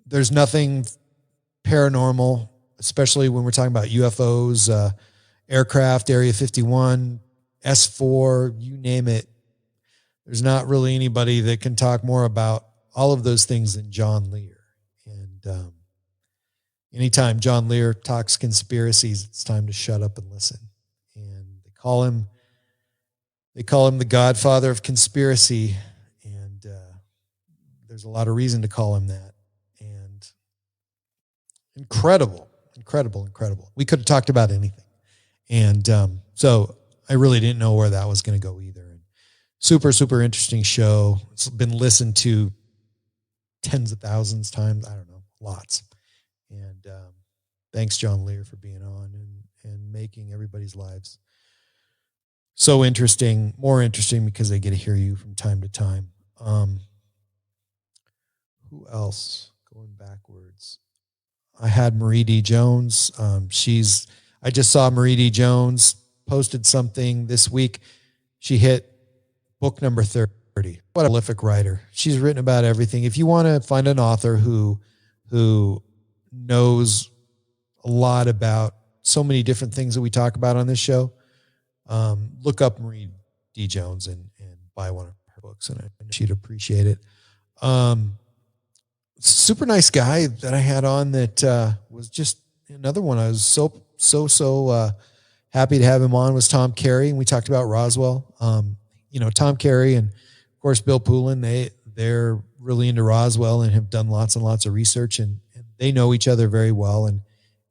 There's nothing paranormal, especially when we're talking about UFOs, aircraft, Area 51, S4, you name it. There's not really anybody that can talk more about all of those things than John Lear. And anytime John Lear talks conspiracies, it's time to shut up and listen. And they call him the godfather of conspiracy. And there's a lot of reason to call him that. And incredible. We could have talked about anything. And so I really didn't know where that was going to go either. And super, super interesting show. It's been listened to tens of thousands of times. I don't know, lots. And thanks, John Lear, for being on and making everybody's lives so interesting, more interesting because they get to hear you from time to time. Who else? Going backwards. I had Marie D. Jones. I just saw Marie D. Jones posted something this week. She hit book number 30. What a prolific writer. She's written about everything. If you want to find an author who knows a lot about so many different things that we talk about on this show, look up Marie D. Jones and buy one of her books, and she'd appreciate it. Super nice guy that I had on that was just another one. I was so happy to have him on was Tom Carey, and we talked about Roswell. Tom Carey and of course Bill Poulin, they're really into Roswell and have done lots and lots of research, and they know each other very well.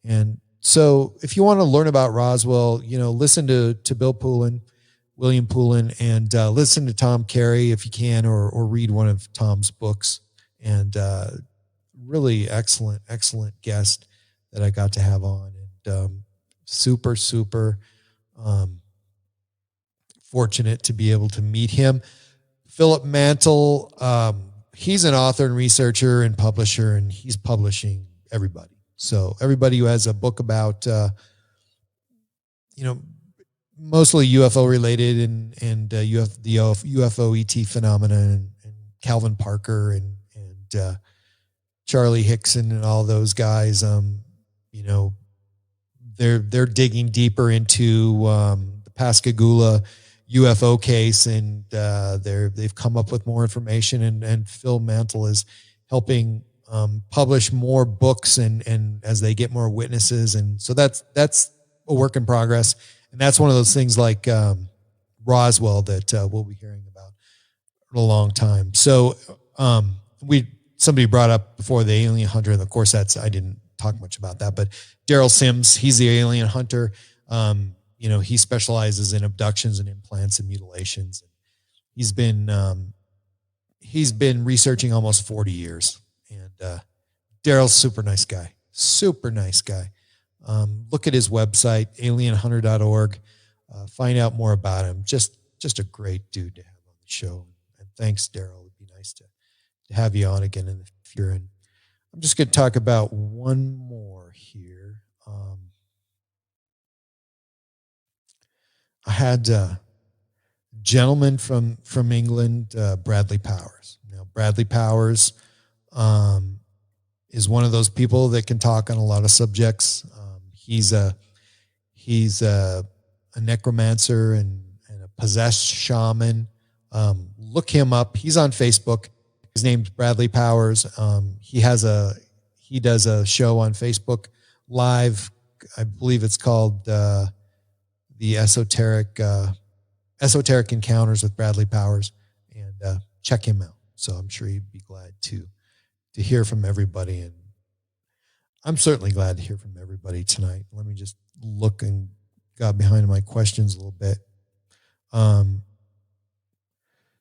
And so if you want to learn about Roswell, listen to Bill Poulin, William Poulin, and listen to Tom Carey if you can, or read one of Tom's books. And really excellent guest that I got to have on, and super fortunate to be able to meet him. Philip Mantle, he's an author and researcher and publisher, and he's publishing everybody. So everybody who has a book about, mostly UFO related and the UFO ET phenomena, and Calvin Parker and Charlie Hickson and all those guys, they're digging deeper into the Pascagoula UFO case, and they've come up with more information, and Phil Mantle is helping publish more books and as they get more witnesses. And so that's a work in progress. And that's one of those things like Roswell that we'll be hearing about in a long time. So somebody brought up before the alien hunter, and of course I didn't talk much about that, but Daryl Sims, he's the alien hunter. He specializes in abductions and implants and mutilations. He's been researching almost 40 years. And Daryl's super nice guy. Look at his website, alienhunter.org. Find out more about him. Just a great dude to have on the show. And thanks, Daryl. It'd be nice to have you on again in the future. And I'm just going to talk about one more here. I had a gentleman from England, Bradley Powers. Now, Bradley Powers is one of those people that can talk on a lot of subjects. He's a necromancer and a possessed shaman. Look him up. He's on Facebook. His name's Bradley Powers. He does a show on Facebook Live. I believe it's called the Esoteric Encounters with Bradley Powers, and check him out. So I'm sure he'd be glad to hear from everybody, and I'm certainly glad to hear from everybody tonight. Let me just look and got behind my questions a little bit.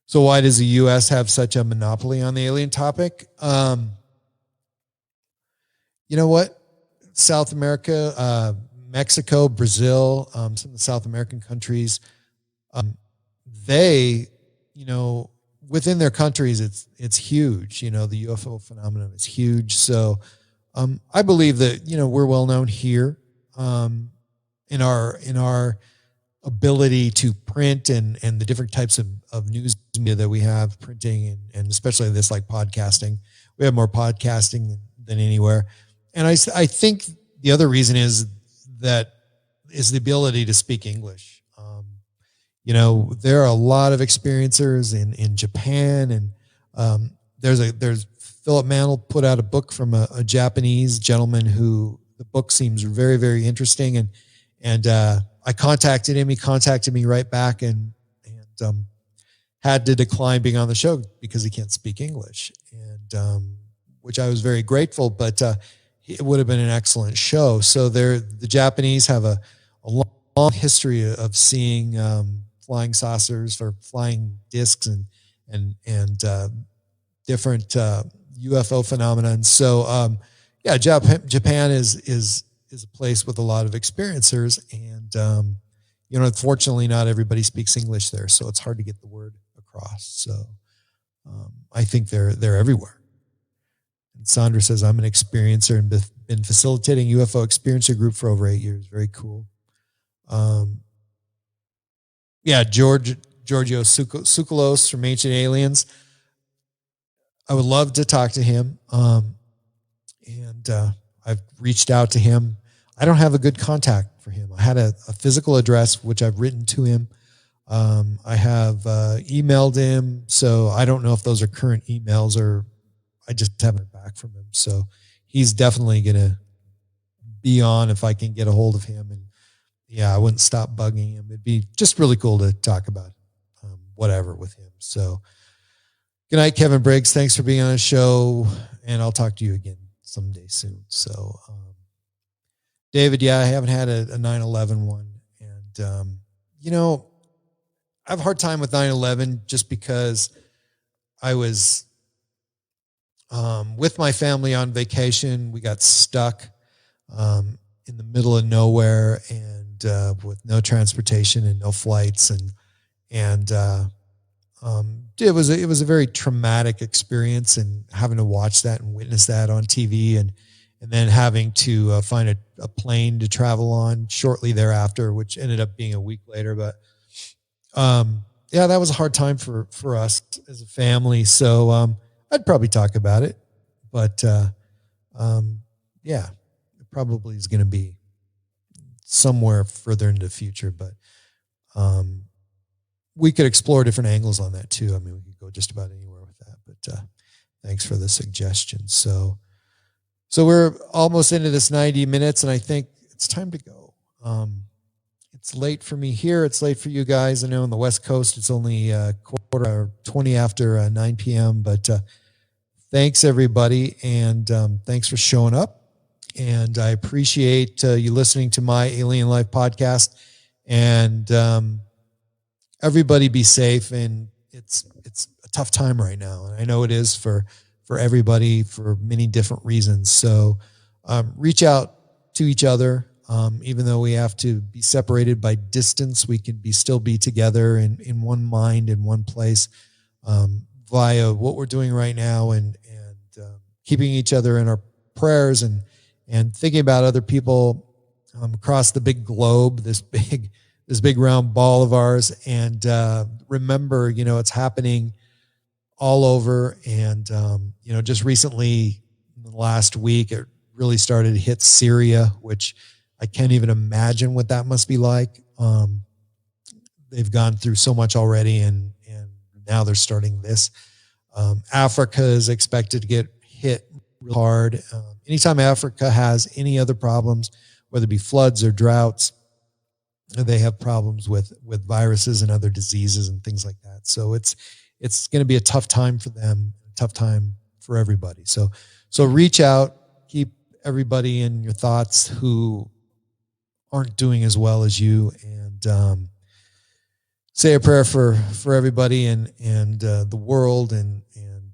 So why does the U.S. have such a monopoly on the alien topic? You know what? South America, Mexico, Brazil, some of the South American countries, they, within their countries, it's huge. The UFO phenomenon is huge. So I believe that, we're well known here in our ability to print and the different types of news media that we have, printing and especially this like podcasting. We have more podcasting than anywhere. And I think the other reason is the ability to speak English. There are a lot of experiencers in Japan, and there's Philip Mantle put out a book from a Japanese gentleman who the book seems very, very interesting. And I contacted him. He contacted me right back and had to decline being on the show because he can't speak English, and which I was very grateful, but it would have been an excellent show. So the Japanese have a long history of seeing flying saucers or flying discs and different UFO phenomena. And so, Japan is a place with a lot of experiencers, and unfortunately, not everybody speaks English there, so it's hard to get the word across. So, I think they're everywhere. And Sandra says, I'm an experiencer and been facilitating UFO experiencer group for over 8 years. Very cool. Giorgio Tsoukalos from Ancient Aliens. I would love to talk to him. And I've reached out to him. I don't have a good contact for him. I had a physical address, which I've written to him. I have emailed him, so I don't know if those are current emails or I just haven't heard back from him. So he's definitely going to be on if I can get a hold of him. And yeah, I wouldn't stop bugging him. It'd be just really cool to talk about whatever with him. So good night, Kevin Briggs. Thanks for being on the show, and I'll talk to you again someday soon. So, David, yeah, I haven't had a 9/11 one. And, I have a hard time with 9/11 just because I was with my family on vacation. We got stuck in the middle of nowhere and with no transportation and no flights. And it was a very traumatic experience, and having to watch that and witness that on TV and then having to find a plane to travel on shortly thereafter, which ended up being a week later. But yeah, that was a hard time for us as a family. So I'd probably talk about it, but yeah, it probably is going to be somewhere further into the future. But we could explore different angles on that too. I mean, we could go just about anywhere with that. But thanks for the suggestion. So we're almost into this 90 minutes, and I think it's time to go. It's late for me here. It's late for you guys. I know on the West Coast, it's only 20 after 9 p.m. But thanks, everybody, and thanks for showing up. And I appreciate you listening to my Alien Life podcast. And everybody be safe. And it's a tough time right now. And I know it is for everybody for many different reasons. So reach out to each other. Even though we have to be separated by distance, we can still be together in one mind, in one place, via what we're doing right now, and keeping each other in our prayers and thinking about other people across the big globe, this big round ball of ours. And remember, it's happening all over. And just recently, in the last week, it really started to hit Syria, which I can't even imagine what that must be like. They've gone through so much already, and now they're starting this. Africa is expected to get hit real hard. Anytime Africa has any other problems, whether it be floods or droughts, they have problems with viruses and other diseases and things like that. So it's going to be a tough time for them, a tough time for everybody. So reach out, keep everybody in your thoughts who aren't doing as well as you, and say a prayer for everybody and the world, and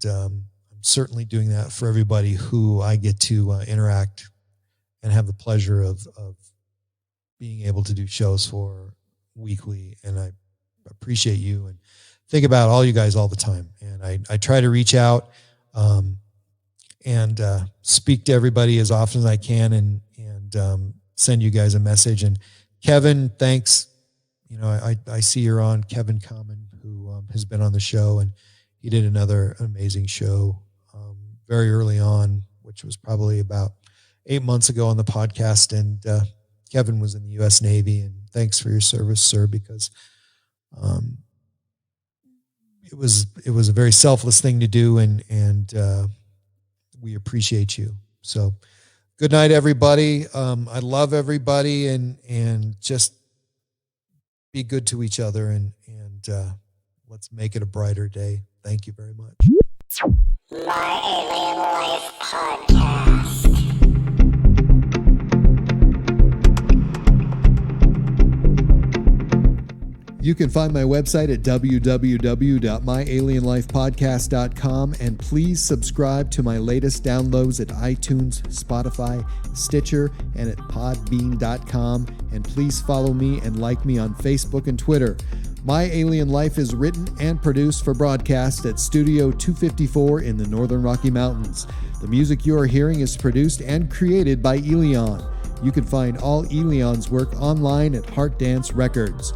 I'm certainly doing that for everybody who I get to interact and have the pleasure of being able to do shows for weekly. And I appreciate you and think about all you guys all the time. And I try to reach out and speak to everybody as often as I can, and send you guys a message. And Kevin, thanks. I see you're on, Kevin Common, who has been on the show, and he did another amazing show very early on, which was probably about 8 months ago on the podcast. And Kevin was in the U.S. Navy, and thanks for your service, sir, because it was a very selfless thing to do, and we appreciate you. So good night, everybody. I love everybody, and just be good to each other, and let's make it a brighter day. Thank you very much. My Alien Life Podcast. You can find my website at www.myalienlifepodcast.com, and please subscribe to my latest downloads at iTunes, Spotify, Stitcher, and at podbean.com. And please follow me and like me on Facebook and Twitter. My Alien Life is written and produced for broadcast at Studio 254 in the Northern Rocky Mountains. The music you are hearing is produced and created by Elion. You can find all Elion's work online at Heart Dance Records.